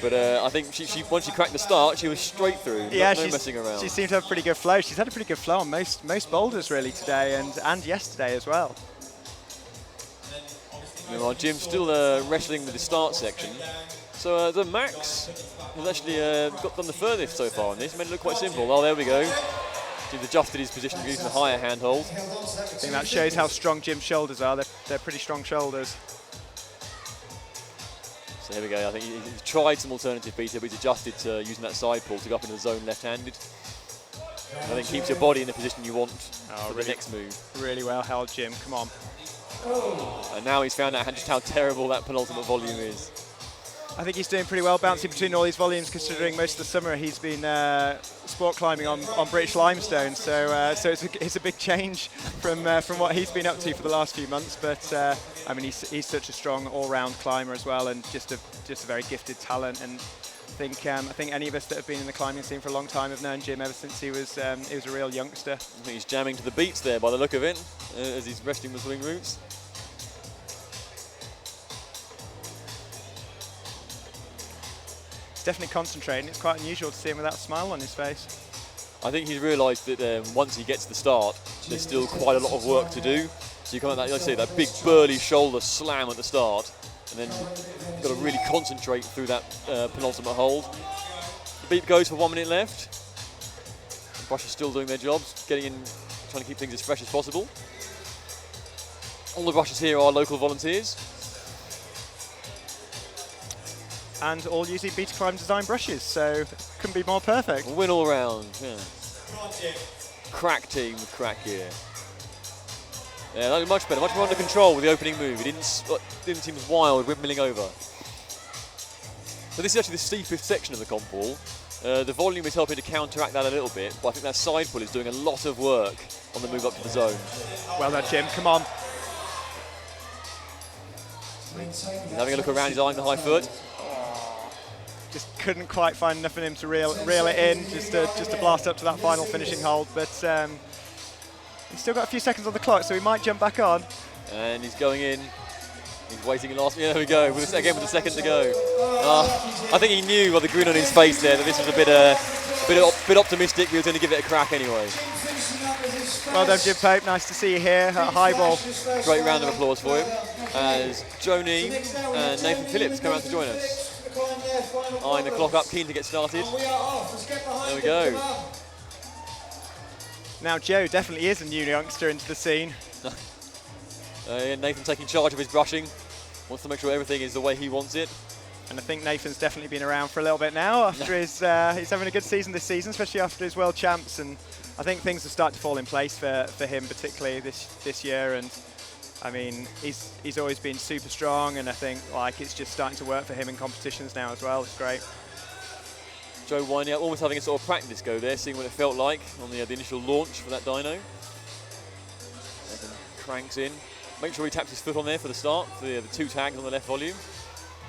But I think she once she cracked the start, she was straight through. Yeah, no messing around. She seemed to have pretty good flow. She's had a pretty good flow on most boulders really today and yesterday as well. Meanwhile, Jim's still wrestling with the start section. So the Max has actually done the furthest so far on this. Made it look quite simple. Oh, there we go. He's adjusted his position using the higher handhold. I think that shows how strong Jim's shoulders are. They're pretty strong shoulders. So here we go. I think he's tried some alternative beta, but he's adjusted to using that side pull to go up into the zone left-handed. I think keeps your body in the position you want for the next move. Really well held, Jim. Come on. And now he's found out just how terrible that penultimate volume is. I think he's doing pretty well bouncing between all these volumes, considering most of the summer he's been sport climbing on British limestone. So it's a big change from what he's been up to for the last few months. But I mean, he's such a strong all-round climber as well, and just a very gifted talent. And I think any of us that have been in the climbing scene for a long time have known Jim ever since he was a real youngster. I think he's jamming to the beats there by the look of it, as he's wrestling the swing routes. He's definitely concentrating. It's quite unusual to see him without a smile on his face. I think he's realised that once he gets to the start, there's still quite a lot of work to do. So you come at that, like I say, that big burly shoulder slam at the start, and then you've got to really concentrate through that penultimate hold. The beep goes for 1 minute left. The brushers still doing their jobs, getting in, trying to keep things as fresh as possible. All the brushers here are local volunteers. And all using Beta Climb design brushes, so couldn't be more perfect. Win all round, yeah. Crack team with crack gear. Yeah, that was much better, much more under control with the opening move. It didn't seem as wild, windmilling over. So this is actually the steepest section of the comp wall. The volume is helping to counteract that a little bit, but I think that side pull is doing a lot of work on the move up to the zone. Well done, Jim, come on. He's having a look around, he's eyeing the high foot. Just couldn't quite find enough in him to reel it in, just to blast up to that final finishing hold. But he's still got a few seconds on the clock, so he might jump back on. And he's going in. He's waiting in last. Yeah, there we go. Again with a second to go. I think he knew by the grin on his face there that this was a bit optimistic. He was going to give it a crack anyway. Well done, Jim Pope. Nice to see you here at Highball. Great round of applause for him as Joni and Nathan Phillips come out to join us. Eyeing the clock up, keen to get started. There we go. Now Joe definitely is a new youngster into the scene. Nathan taking charge of his brushing. Wants to make sure everything is the way he wants it. And I think Nathan's definitely been around for a little bit now after he's having a good season this season, especially after his World Champs. And I think things have started to fall in place for him, particularly this year. And I mean, he's always been super strong, and I think it's just starting to work for him in competitions now as well. It's great. Joe winding up, almost having a sort of practice go there, seeing what it felt like on the initial launch for that dyno. Cranks in. Make sure he taps his foot on there for the start, for the 2 tags on the left volume.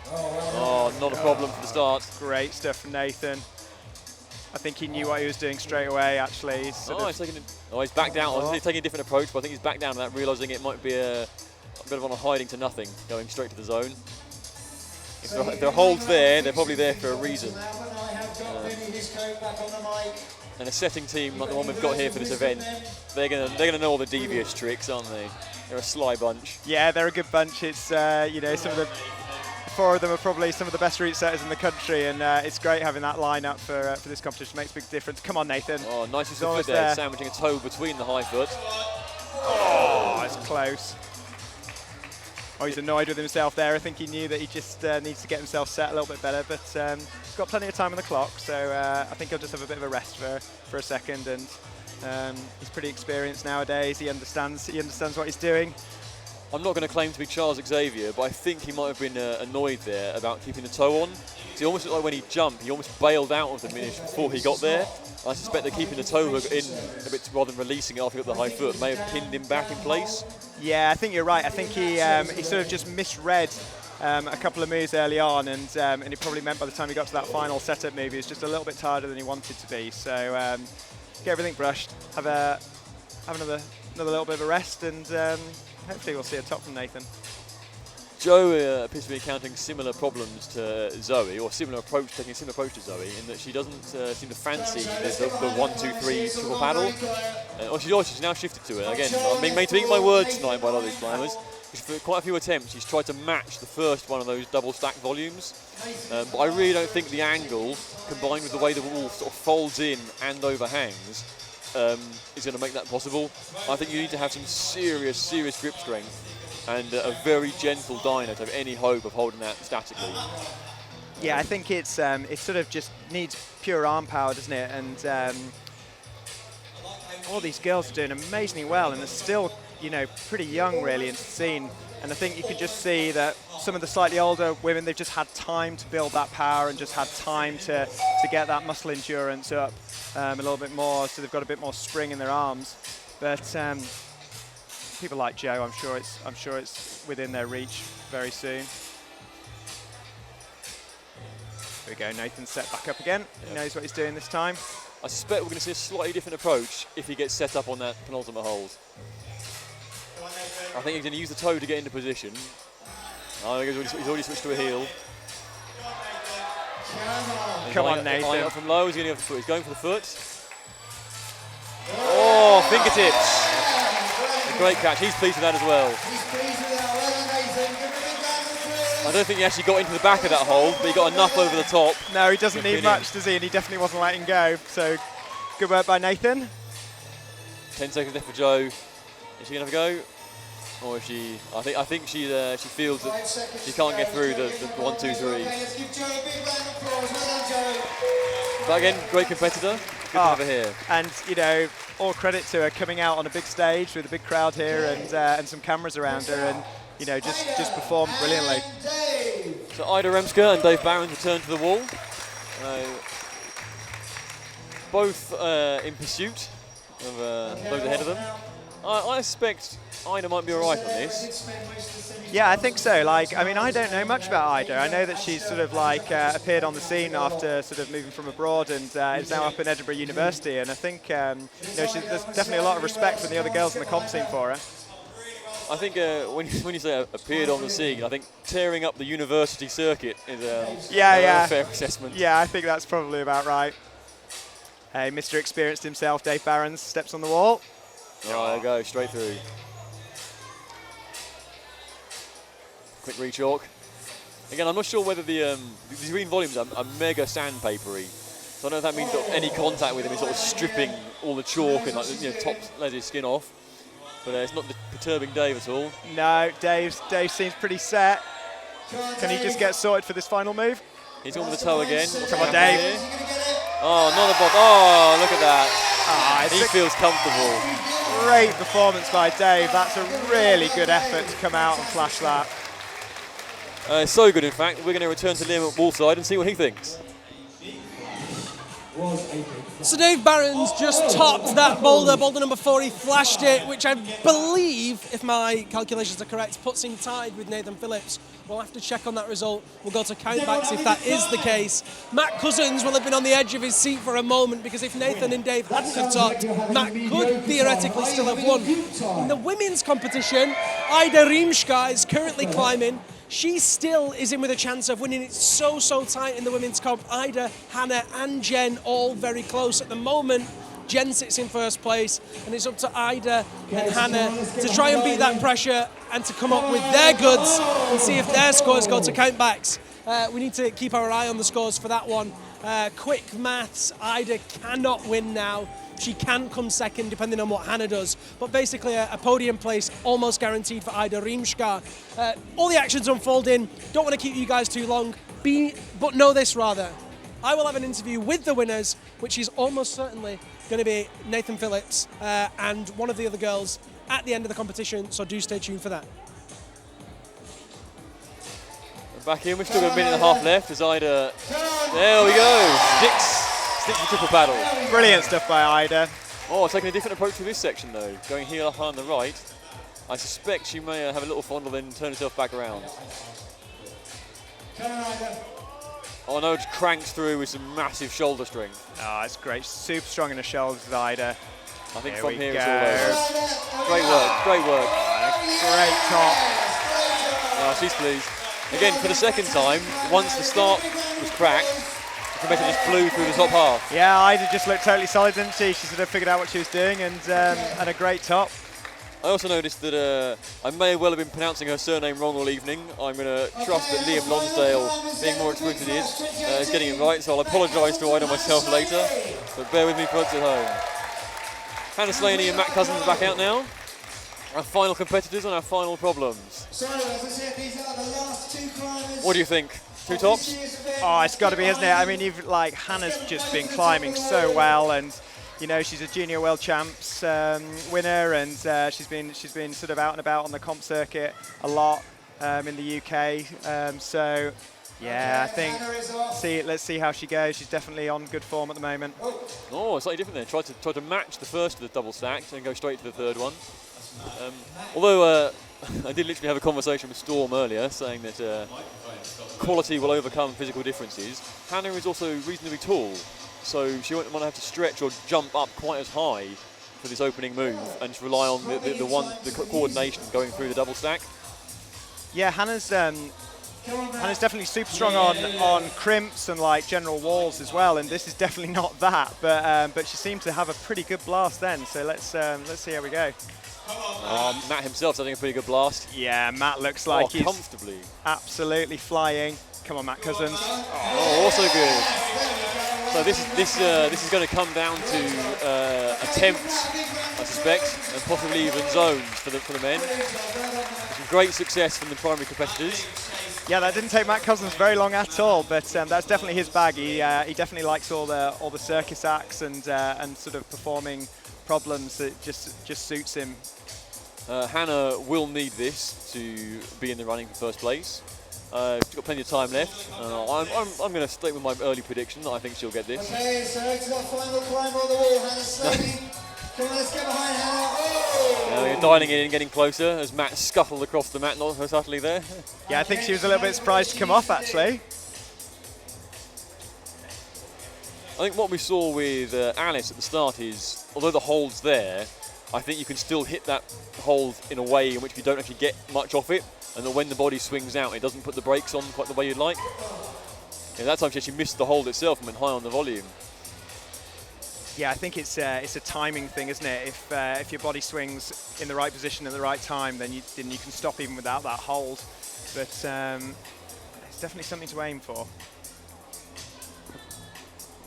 Oh, not a problem for the start. Great stuff from Nathan. I think he knew what he was doing straight away, actually. He's back down. I was taking a different approach, but I think he's back down to that, realising it might be a bit of on a hiding to nothing, going straight to the zone. If there are holds there, they're probably there for a reason. And a setting team like the one we've got here for this event, they're gonna know all the devious tricks, aren't they? They're a sly bunch. Yeah, they're a good bunch. It's some of the 4 of them are probably some of the best route setters in the country, and it's great having that lineup for this competition. Makes a big difference. Come on, Nathan. Oh, nice use of foot there, sandwiching a toe between the high foot. Oh, it's close. Oh, he's annoyed with himself there. I think he knew that he just needs to get himself set a little bit better, but he's got plenty of time on the clock, so I think he'll just have a bit of a rest for a second. And he's pretty experienced nowadays. He understands what he's doing. I'm not going to claim to be Charles Xavier, but I think he might have been annoyed there about keeping the toe on. So he almost looked like when he jumped, he almost bailed out of the finish before he got there. I suspect that keeping the toe hook in a bit rather than releasing it after he got the high foot may have pinned him back in place. Yeah, I think you're right. I think he sort of just misread a couple of moves early on, and it probably meant by the time he got to that final setup move, he was just a little bit tighter than he wanted to be. So get everything brushed, have another little bit of a rest, and hopefully we'll see a top from Nathan. Jo appears to be encountering similar problems to Zoe, or taking a similar approach to Zoe, in that she doesn't seem to fancy the 1, 2, 3 triple paddle. She's now shifted to it. Again, I'm being made to eat my words tonight by a lot of these climbers. For quite a few attempts, she's tried to match the first one of those double stack volumes. But I really don't think the angle, combined with the way the wall sort of folds in and overhangs, is going to make that possible. I think you need to have some serious grip strength and a very gentle dyno to have any hope of holding that statically. Yeah, I think it sort of just needs pure arm power, doesn't it? And all these girls are doing amazingly well, and they're still, pretty young really into the scene. And I think you can just see that some of the slightly older women, they've just had time to build that power and just had time to get that muscle endurance up a little bit more, so they've got a bit more spring in their arms. But people like Jo, I'm sure it's within their reach very soon. Here we go, Nathan's set back up again. Yep. He knows what he's doing this time. I suspect we're going to see a slightly different approach if he gets set up on that penultimate hold. I think he's going to use the toe to get into position. I think he's already switched to a heel. Come on, Nathan. Eyeing up from low, he's going for the foot. Oh, fingertips. A great catch. He's pleased with that as well. I don't think he actually got into the back of that hold, but he got enough over the top. No, he doesn't need much, does he? And he definitely wasn't letting go. So, good work by Nathan. 10 seconds left for Jo. Is she going to have a go? Or is she? I think she feels that she can't get through the 1, 2, 3. But again, great competitor. Good to have her here. And all credit to her coming out on a big stage with a big crowd here and some cameras around her, and just performed brilliantly. So Ida Remska and Dave Barron return to the wall. Both in pursuit of those ahead of them. I suspect Ida might be all right on this. Yeah, I think so. I don't know much about Ida. I know that she's sort of appeared on the scene after sort of moving from abroad and is now up in Edinburgh University. And I think there's definitely a lot of respect from the other girls in the comp scene for her. I think when you say appeared on the scene, I think tearing up the university circuit is a fair assessment. Yeah, I think that's probably about right. Hey, Mr. Experienced himself, Dave Barron, steps on the wall. Oh, there you go, straight through. Quick re-chalk. Again, I'm not sure whether these green volumes are mega sandpapery. So I don't know if that means that any contact with them is sort of stripping all the chalk and top layers skin off. But it's not perturbing Dave at all. No, Dave seems pretty set. Can he just get sorted for this final move? He's on with the toe again. Come on, Dave. Here? Oh, another bob. Oh, look at that. He feels comfortable. Great performance by Dave. That's a really good effort to come out and flash that. So good, in fact. We're going to return to Liam at wallside and see what he thinks. So Dave Barron's just topped that boulder number 4. He flashed it, which I believe, if my calculations are correct, puts him tied with Nathan Phillips. We'll have to check on that result. We'll go to countbacks if that is the case. Matt Cousins will have been on the edge of his seat for a moment, because if Nathan and Dave hadn't have topped, Matt could theoretically still have won. In the women's competition, Ida Rimska is currently climbing. She still is in with a chance of winning. It's so tight in the women's comp. Ida, Hannah and Jen all very close at the moment. Jen sits in first place, and it's up to Ida and Hannah to try and beat that pressure and to come up with their goods and see if their scores go to countbacks. We need to keep our eye on the scores for that one. Quick maths, Ida cannot win now. She can come second depending on what Hannah does, but basically a podium place almost guaranteed for Ida Rimska. All the action's unfolding. Don't want to keep you guys too long, but know this rather. I will have an interview with the winners, which is almost certainly going to be Nathan Phillips and one of the other girls at the end of the competition, so do stay tuned for that. Back in, we've still got a minute and a half left as Ida, there we go, sticks the triple paddle. Brilliant stuff by Ida. Oh, taking a different approach to this section though, going heel up on the right. I suspect she may have a little fondle then turn herself back around. Oh no, just cranks through with some massive shoulder strength. Oh, it's great. Super strong in the shoulders with Ida. I think Here from we here go. it's all over. Great work, great work. Great top. Oh, she's pleased. Again, for the second time, once the start was cracked, the competitor just flew through the top half. Yeah, Ida just looked totally solid, didn't she? She sort of figured out what she was doing and a great top. I also noticed that I may well have been pronouncing her surname wrong all evening. I'm going to trust that Liam Lonsdale, being more experienced than he is getting it right, so I'll apologise to Ida myself later, but bear with me folks at home. Hannah Slaney and Matt Cousins are back out now. Our final competitors and our final problems. So, as I said, these are the last 2 climbers. What do you think? 2 tops? Oh, it's got to be, isn't it? I mean, Hannah's just been climbing so well, and you know she's a junior world champs winner, and she's been sort of out and about on the comp circuit a lot in the UK. So yeah, I think let's see how she goes. She's definitely on good form at the moment. Oh, slightly different there. Tried to match the first of the double stacks and go straight to the third one. Although I did literally have a conversation with Storm earlier saying that quality will overcome physical differences. Hannah is also reasonably tall, so she won't want to have to stretch or jump up quite as high for this opening move and just rely on the coordination going through the double stack. Yeah, Hannah's definitely super strong on crimps and like general walls as well, and this is definitely not that. But she seemed to have a pretty good blast then. So let's see how we go. Matt himself's having a pretty good blast. Yeah, Matt looks like he's comfortably, absolutely flying. Come on, Matt Cousins. Oh, also good. So this is going to come down to attempts, I suspect, and possibly even zones for the men. Some great success from the primary competitors. Yeah, that didn't take Matt Cousins very long at all, but that's definitely his bag. He definitely likes all the circus acts and sort of performing problems that just suits him. Hannah will need this to be in the running for first place. She's got plenty of time left. I'm going to stick with my early prediction that I think she'll get this. Okay, so it's our final climber on the wall, Hannah Slaney. Come on, let's get behind Hannah. Oh! You're dialing in and getting closer as Matt scuttled across the mat, not so subtly there. Yeah, I think she was a little bit surprised to come off actually. I think what we saw with Alice at the start is, although the hold's there, I think you can still hit that hold in a way in which you don't actually get much off it, and that when the body swings out, it doesn't put the brakes on quite the way you'd like. Yeah, that time she actually missed the hold itself and went high on the volume. Yeah, I think it's a timing thing, isn't it? If your body swings in the right position at the right time, then you can stop even without that hold. But it's definitely something to aim for.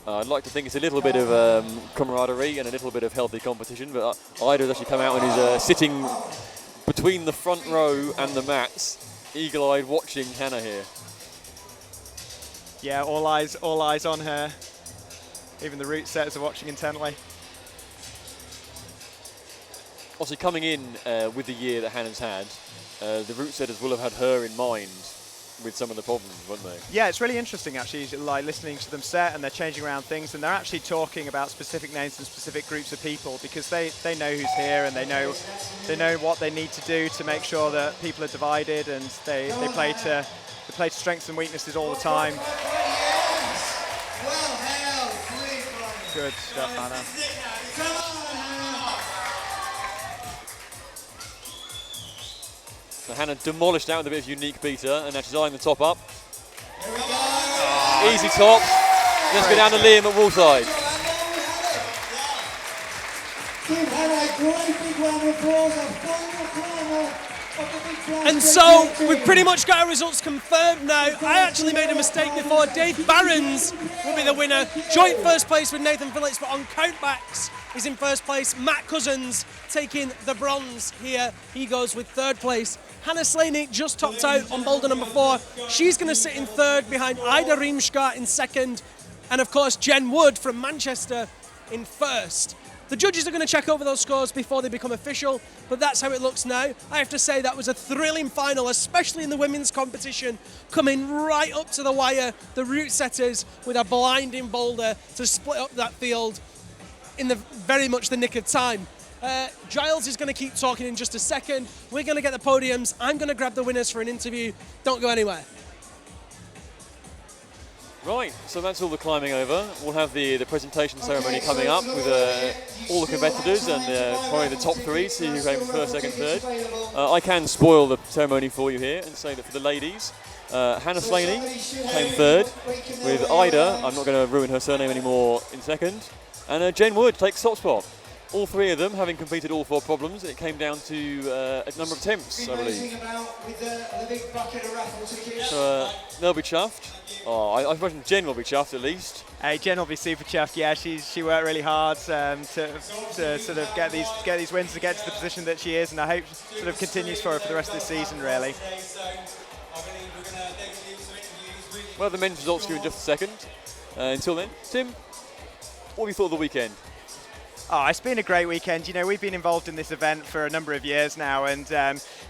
I'd like to think it's a little bit of camaraderie and a little bit of healthy competition, but Ida has actually come out and is sitting between the front row and the mats, eagle-eyed watching Hannah here. Yeah, all eyes on her. Even the route setters are watching intently. Obviously coming in with the year that Hannah's had, the route setters will have had her in mind with some of the problems, won't they? Yeah, it's really interesting actually, like listening to them set, and they're changing around things, and they're actually talking about specific names and specific groups of people because they know who's here and they know what they need to do to make sure that people are divided, and they play to strengths and weaknesses all the time. Good stuff, Hannah. So Hannah demolished out with a bit of unique beater, and now she's eyeing the top up. Easy top. Let's go down to Liam at wallside. Give Hannah a great big round of applause. A final climber of the Big Flash. And so we've pretty much got our results confirmed now. I actually made a mistake before. Dave Barons will be the winner. Joint first place with Nathan Phillips, but on countbacks is in first place. Matt Cousins taking the bronze here. He goes with third place. Hannah Slaney just topped out on boulder number 4. She's going to sit in third behind Ida Riemschka in second. And of course, Jen Wood from Manchester in first. The judges are going to check over those scores before they become official, but that's how it looks now. I have to say that was a thrilling final, especially in the women's competition, coming right up to the wire. The route setters with a blinding boulder to split up that field in the very much the nick of time. Giles is going to keep talking in just a second. We're going to get the podiums. I'm going to grab the winners for an interview. Don't go anywhere. Right, so that's all the climbing over. We'll have the presentation ceremony coming up with all the competitors and probably the top three, see who came first, second, third. I can spoil the ceremony for you here and say that for the ladies, Hannah Slaney came third, with Ida, I'm not going to ruin her surname anymore, in second, and Jen Wood takes top spot. All three of them having completed all 4 problems, it came down to a number of attempts, I believe. So they'll be chuffed. Oh, I imagine Jen will be chuffed at least. Hey, Jen will be super chuffed. Yeah, she worked really hard to sort of get these wins to get to the position that she is, and I hope sort of continues for her for the rest of the season, really. Well, the men's results due in just a second. Until then, Tim, what have you thought of the weekend? Oh, it's been a great weekend. You know, we've been involved in this event for a number of years now, and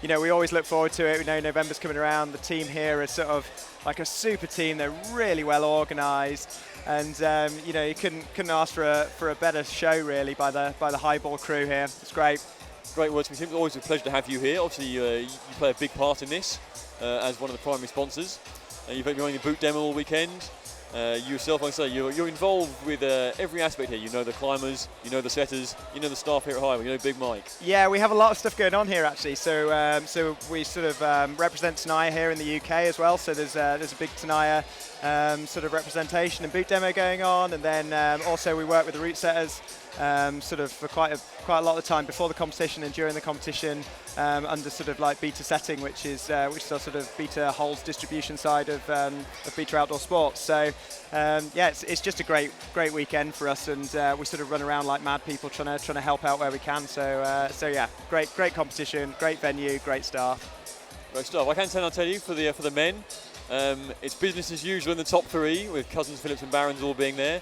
you know, we always look forward to it. We know November's coming around. The team here is sort of like a super team. They're really well organised, and you know, you couldn't ask for a better show really by the highball crew here. It's great. Great words from Tim. It's always a pleasure to have you here. Obviously, you play a big part in this as one of the primary sponsors. You've been running the boot demo all weekend. You yourself, like I say, you're involved with every aspect here. You know the climbers, you know the setters, you know the staff here at Highway, you know Big Mike. Yeah, we have a lot of stuff going on here actually. So so we sort of represent Tenaya here in the UK as well. So there's a big Tenaya sort of representation and boot demo going on, and then also we work with the route setters sort of for quite a lot of the time before the competition and during the competition under sort of like beta setting, which is our sort of beta holds distribution side of beta outdoor sports. So yeah, it's just a great weekend for us, and we sort of run around like mad people trying to help out where we can. So so yeah, great competition, great venue, great staff. Great stuff. I can tell you for the men, it's business as usual in the top 3 with Cousins, Phillips and Barons all being there.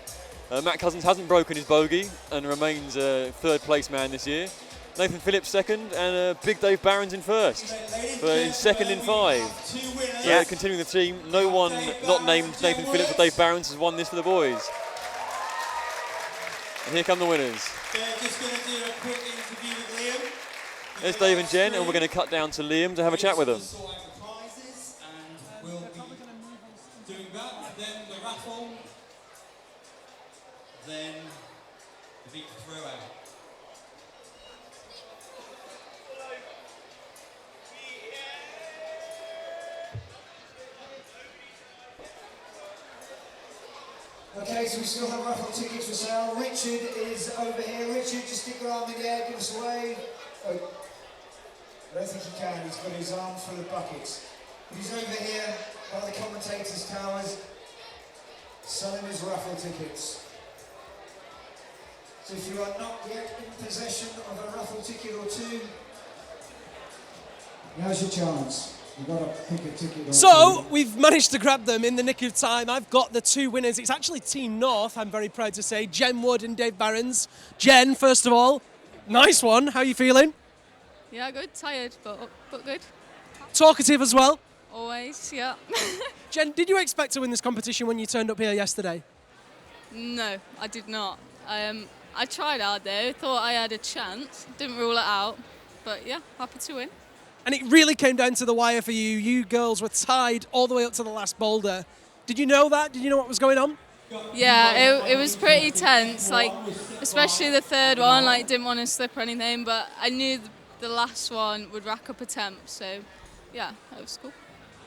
Matt Cousins hasn't broken his bogey and remains third place man this year. Nathan Phillips second, and Big Dave Barons in first for his second in 5. Yeah, continuing the team. No one not named Nathan Phillips or Dave Barons has won this for the boys. And here come the winners. They're just going to do a quick interview with Liam. There's Dave and Jen, and we're going to cut down to Liam to have a chat with them. We'll be doing that, then the raffle, then the big throwout. Okay, so we still have raffle tickets for sale. Richard is over here. Richard, just stick your arm in the air, give us a wave. Oh, I don't think he can, he's got his arm full of buckets. But he's over here by the commentators' towers, selling his raffle tickets. So if you are not yet in possession of a raffle ticket or two, now's your chance. You've got to pick a ticket or So we've managed to grab them in the nick of time. I've got the 2 winners. It's actually Team North, I'm very proud to say. Jen Wood and Dave Barons. Jen, first of all, nice one. How are you feeling? Yeah, good. Tired, but good. Talkative as well. Always, yeah. Jen, did you expect to win this competition when you turned up here yesterday? No, I did not. I tried hard though. Thought I had a chance. Didn't rule it out. But yeah, happy to win. And it really came down to the wire for you. You girls were tied all the way up to the last boulder. Did you know that? Did you know what was going on? Yeah, it was pretty tense. Like, especially the third one. Like, didn't want to slip or anything. But I knew the last one would rack up attempts. So, yeah, that was cool.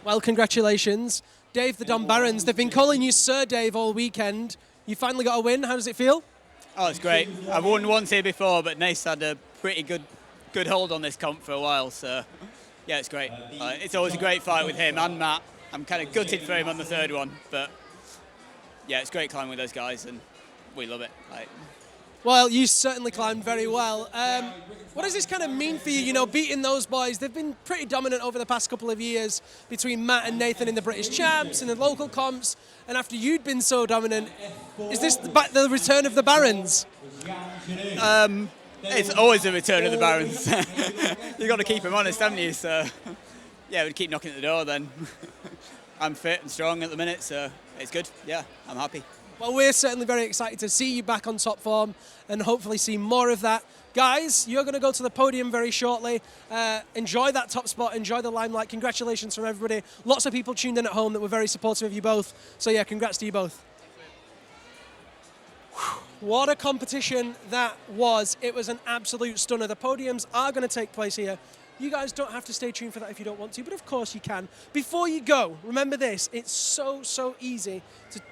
Well, congratulations. Dave the Don Barons, they've been calling you Sir Dave all weekend. You finally got a win. How does it feel? Oh, it's great. I've won once here before, but Nace had a pretty good hold on this comp for a while, so yeah, it's great. It's always a great fight with him and Matt. I'm kind of gutted for him on the third one, but yeah, it's great climbing with those guys, and we love it. Well, you certainly climbed very well. What does this kind of mean for you, you know, beating those boys? They've been pretty dominant over the past couple of years between Matt and Nathan in the British Champs and the local comps, and after you'd been so dominant, is this the return of the Barons? It's always a return of the Barons. You've got to keep them honest, haven't you? So yeah, we'd keep knocking at the door then. I'm fit and strong at the minute, so it's good. Yeah, I'm happy. Well, we're certainly very excited to see you back on top form and hopefully see more of that. Guys, you're going to go to the podium very shortly. Enjoy that top spot, enjoy the limelight. Congratulations from everybody. Lots of people tuned in at home that were very supportive of you both. So yeah, congrats to you both. What a competition that was. It was an absolute stunner. The podiums are going to take place here. You guys don't have to stay tuned for that if you don't want to, but of course you can. Before you go, remember this, it's so easy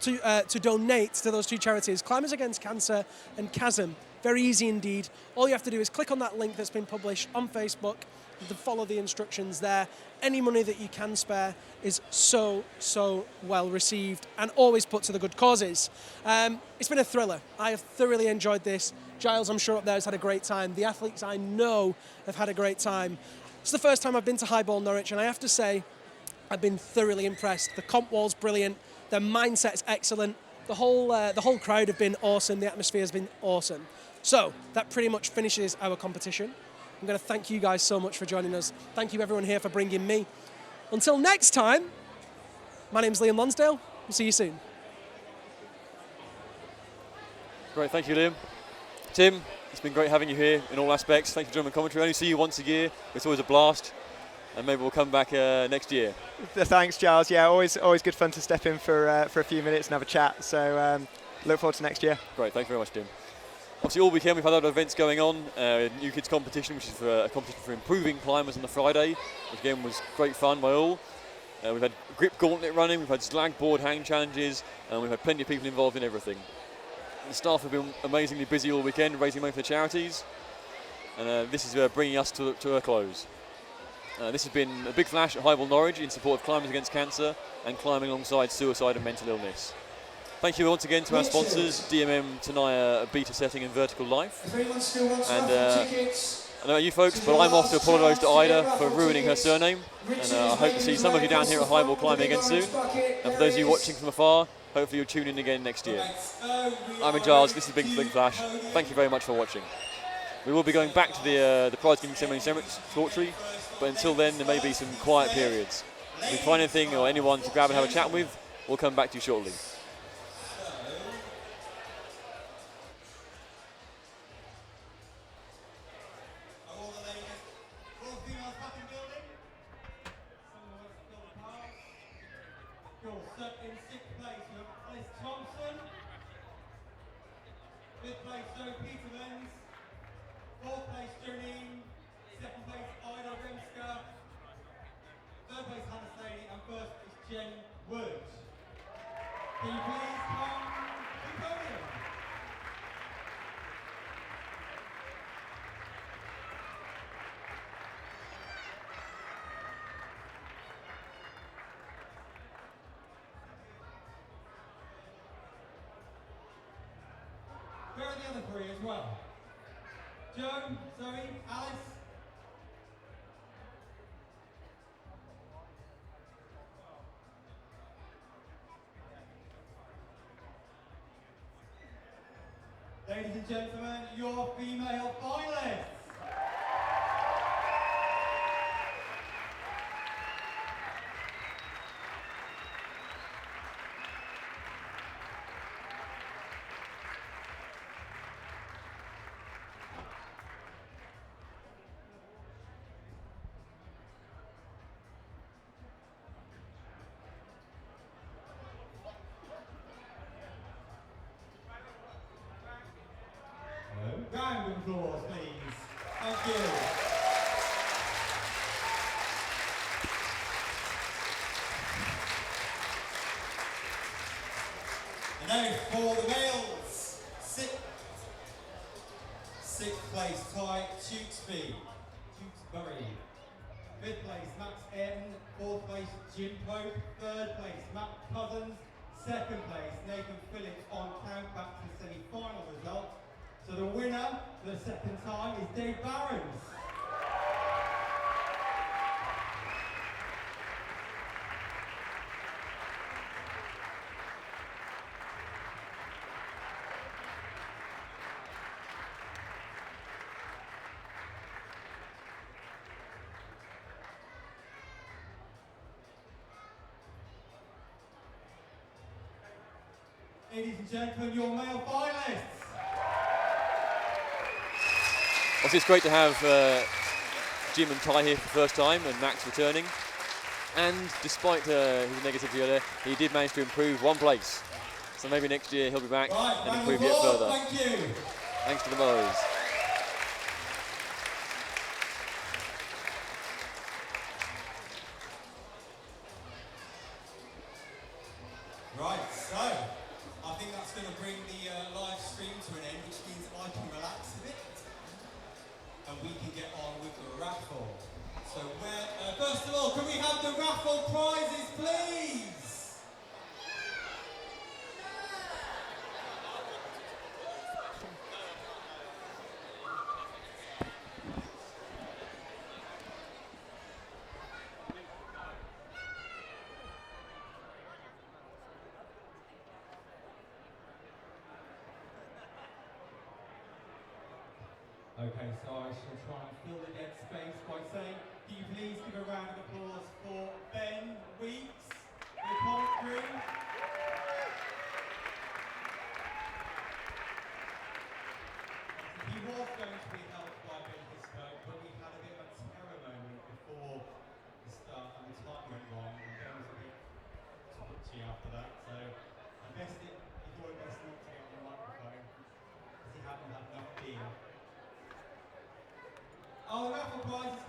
to donate to those two charities, Climbers Against Cancer and Chasm. Very easy indeed. All you have to do is click on that link that's been published on Facebook to follow the instructions there. Any money that you can spare is so well received and always put to the good causes. It's been a thriller. I have thoroughly enjoyed this. Giles, I'm sure up there, has had a great time. The athletes I know have had a great time. It's the first time I've been to Highball Norwich, and I have to say, I've been thoroughly impressed. The comp wall's brilliant. Their mindset's excellent. The whole crowd have been awesome. The atmosphere has been awesome. So that pretty much finishes our competition. I'm going to thank you guys so much for joining us. Thank you everyone here for bringing me. Until next time, my name's Liam Lonsdale. We'll see you soon. Great, thank you, Liam. Tim, it's been great having you here in all aspects. Thank you for joining my commentary. I only see you once a year. It's always a blast. And maybe we'll come back next year. Thanks, Giles. Yeah, always good fun to step in for a few minutes and have a chat. So look forward to next year. Great, thank you very much, Tim. Obviously, all weekend we've had other events going on. New Kids competition, which is a competition for improving climbers on the Friday, which again was great fun by all. We've had grip gauntlet running, we've had slag board hang challenges, and we've had plenty of people involved in everything. The staff have been amazingly busy all weekend, raising money for the charities, and this is bringing us to a close. This has been a big flash at Highball Norwich in support of Climbers Against Cancer and climbing alongside suicide and mental illness. Thank you once again to our sponsors, DMM, Tenaya, Beta Setting and Vertical Life. And I know you folks, but I'm off to apologise to Ida for ruining her surname. And I hope to see some of you down here at Highball climbing again soon. And for those of you watching from afar, hopefully you'll tune in again next year. I'm Giles, this is Big Flash. Thank you very much for watching. We will be going back to the prize giving ceremony shortly, but until then there may be some quiet periods. If we find anything or anyone to grab and have a chat with, we'll come back to you shortly. Where are the other three as well? Joe, Zoe, Alice? Ladies and gentlemen, your female finalists. Round of applause, please. Thank you. And now for the males, sixth place Ty Tewksbury. Fifth place Max N. Fourth place Jim Pope. Third place Matt Cousins. Second place Nathan Phillips on count back to the semi-final result. So the winner for the second time is Dave Barons. Ladies and gentlemen, your male finalists. Obviously, it's great to have Jim and Ty here for the first time, and Max returning. And despite his negativity earlier, he did manage to improve 1 place. So maybe next year he'll be back and improve yet further. Thank you. Thanks to the Moes. Right, so I think that's going to bring the live stream to an end, which means I can relax a bit and we can get on with the raffle. So first of all, can we have the raffle prizes, please? Okay, so I shall try and fill the dead space by saying, can you please give a round of applause for Ben Weeks, the commentary. He was going to be helped by Ben Hisco, but we had a bit of a terror moment before the start and the time went wrong, and Ben was a bit twitchy after that, so he thought it best not to get on the microphone, because he hadn't had enough beer. Our raffle prize is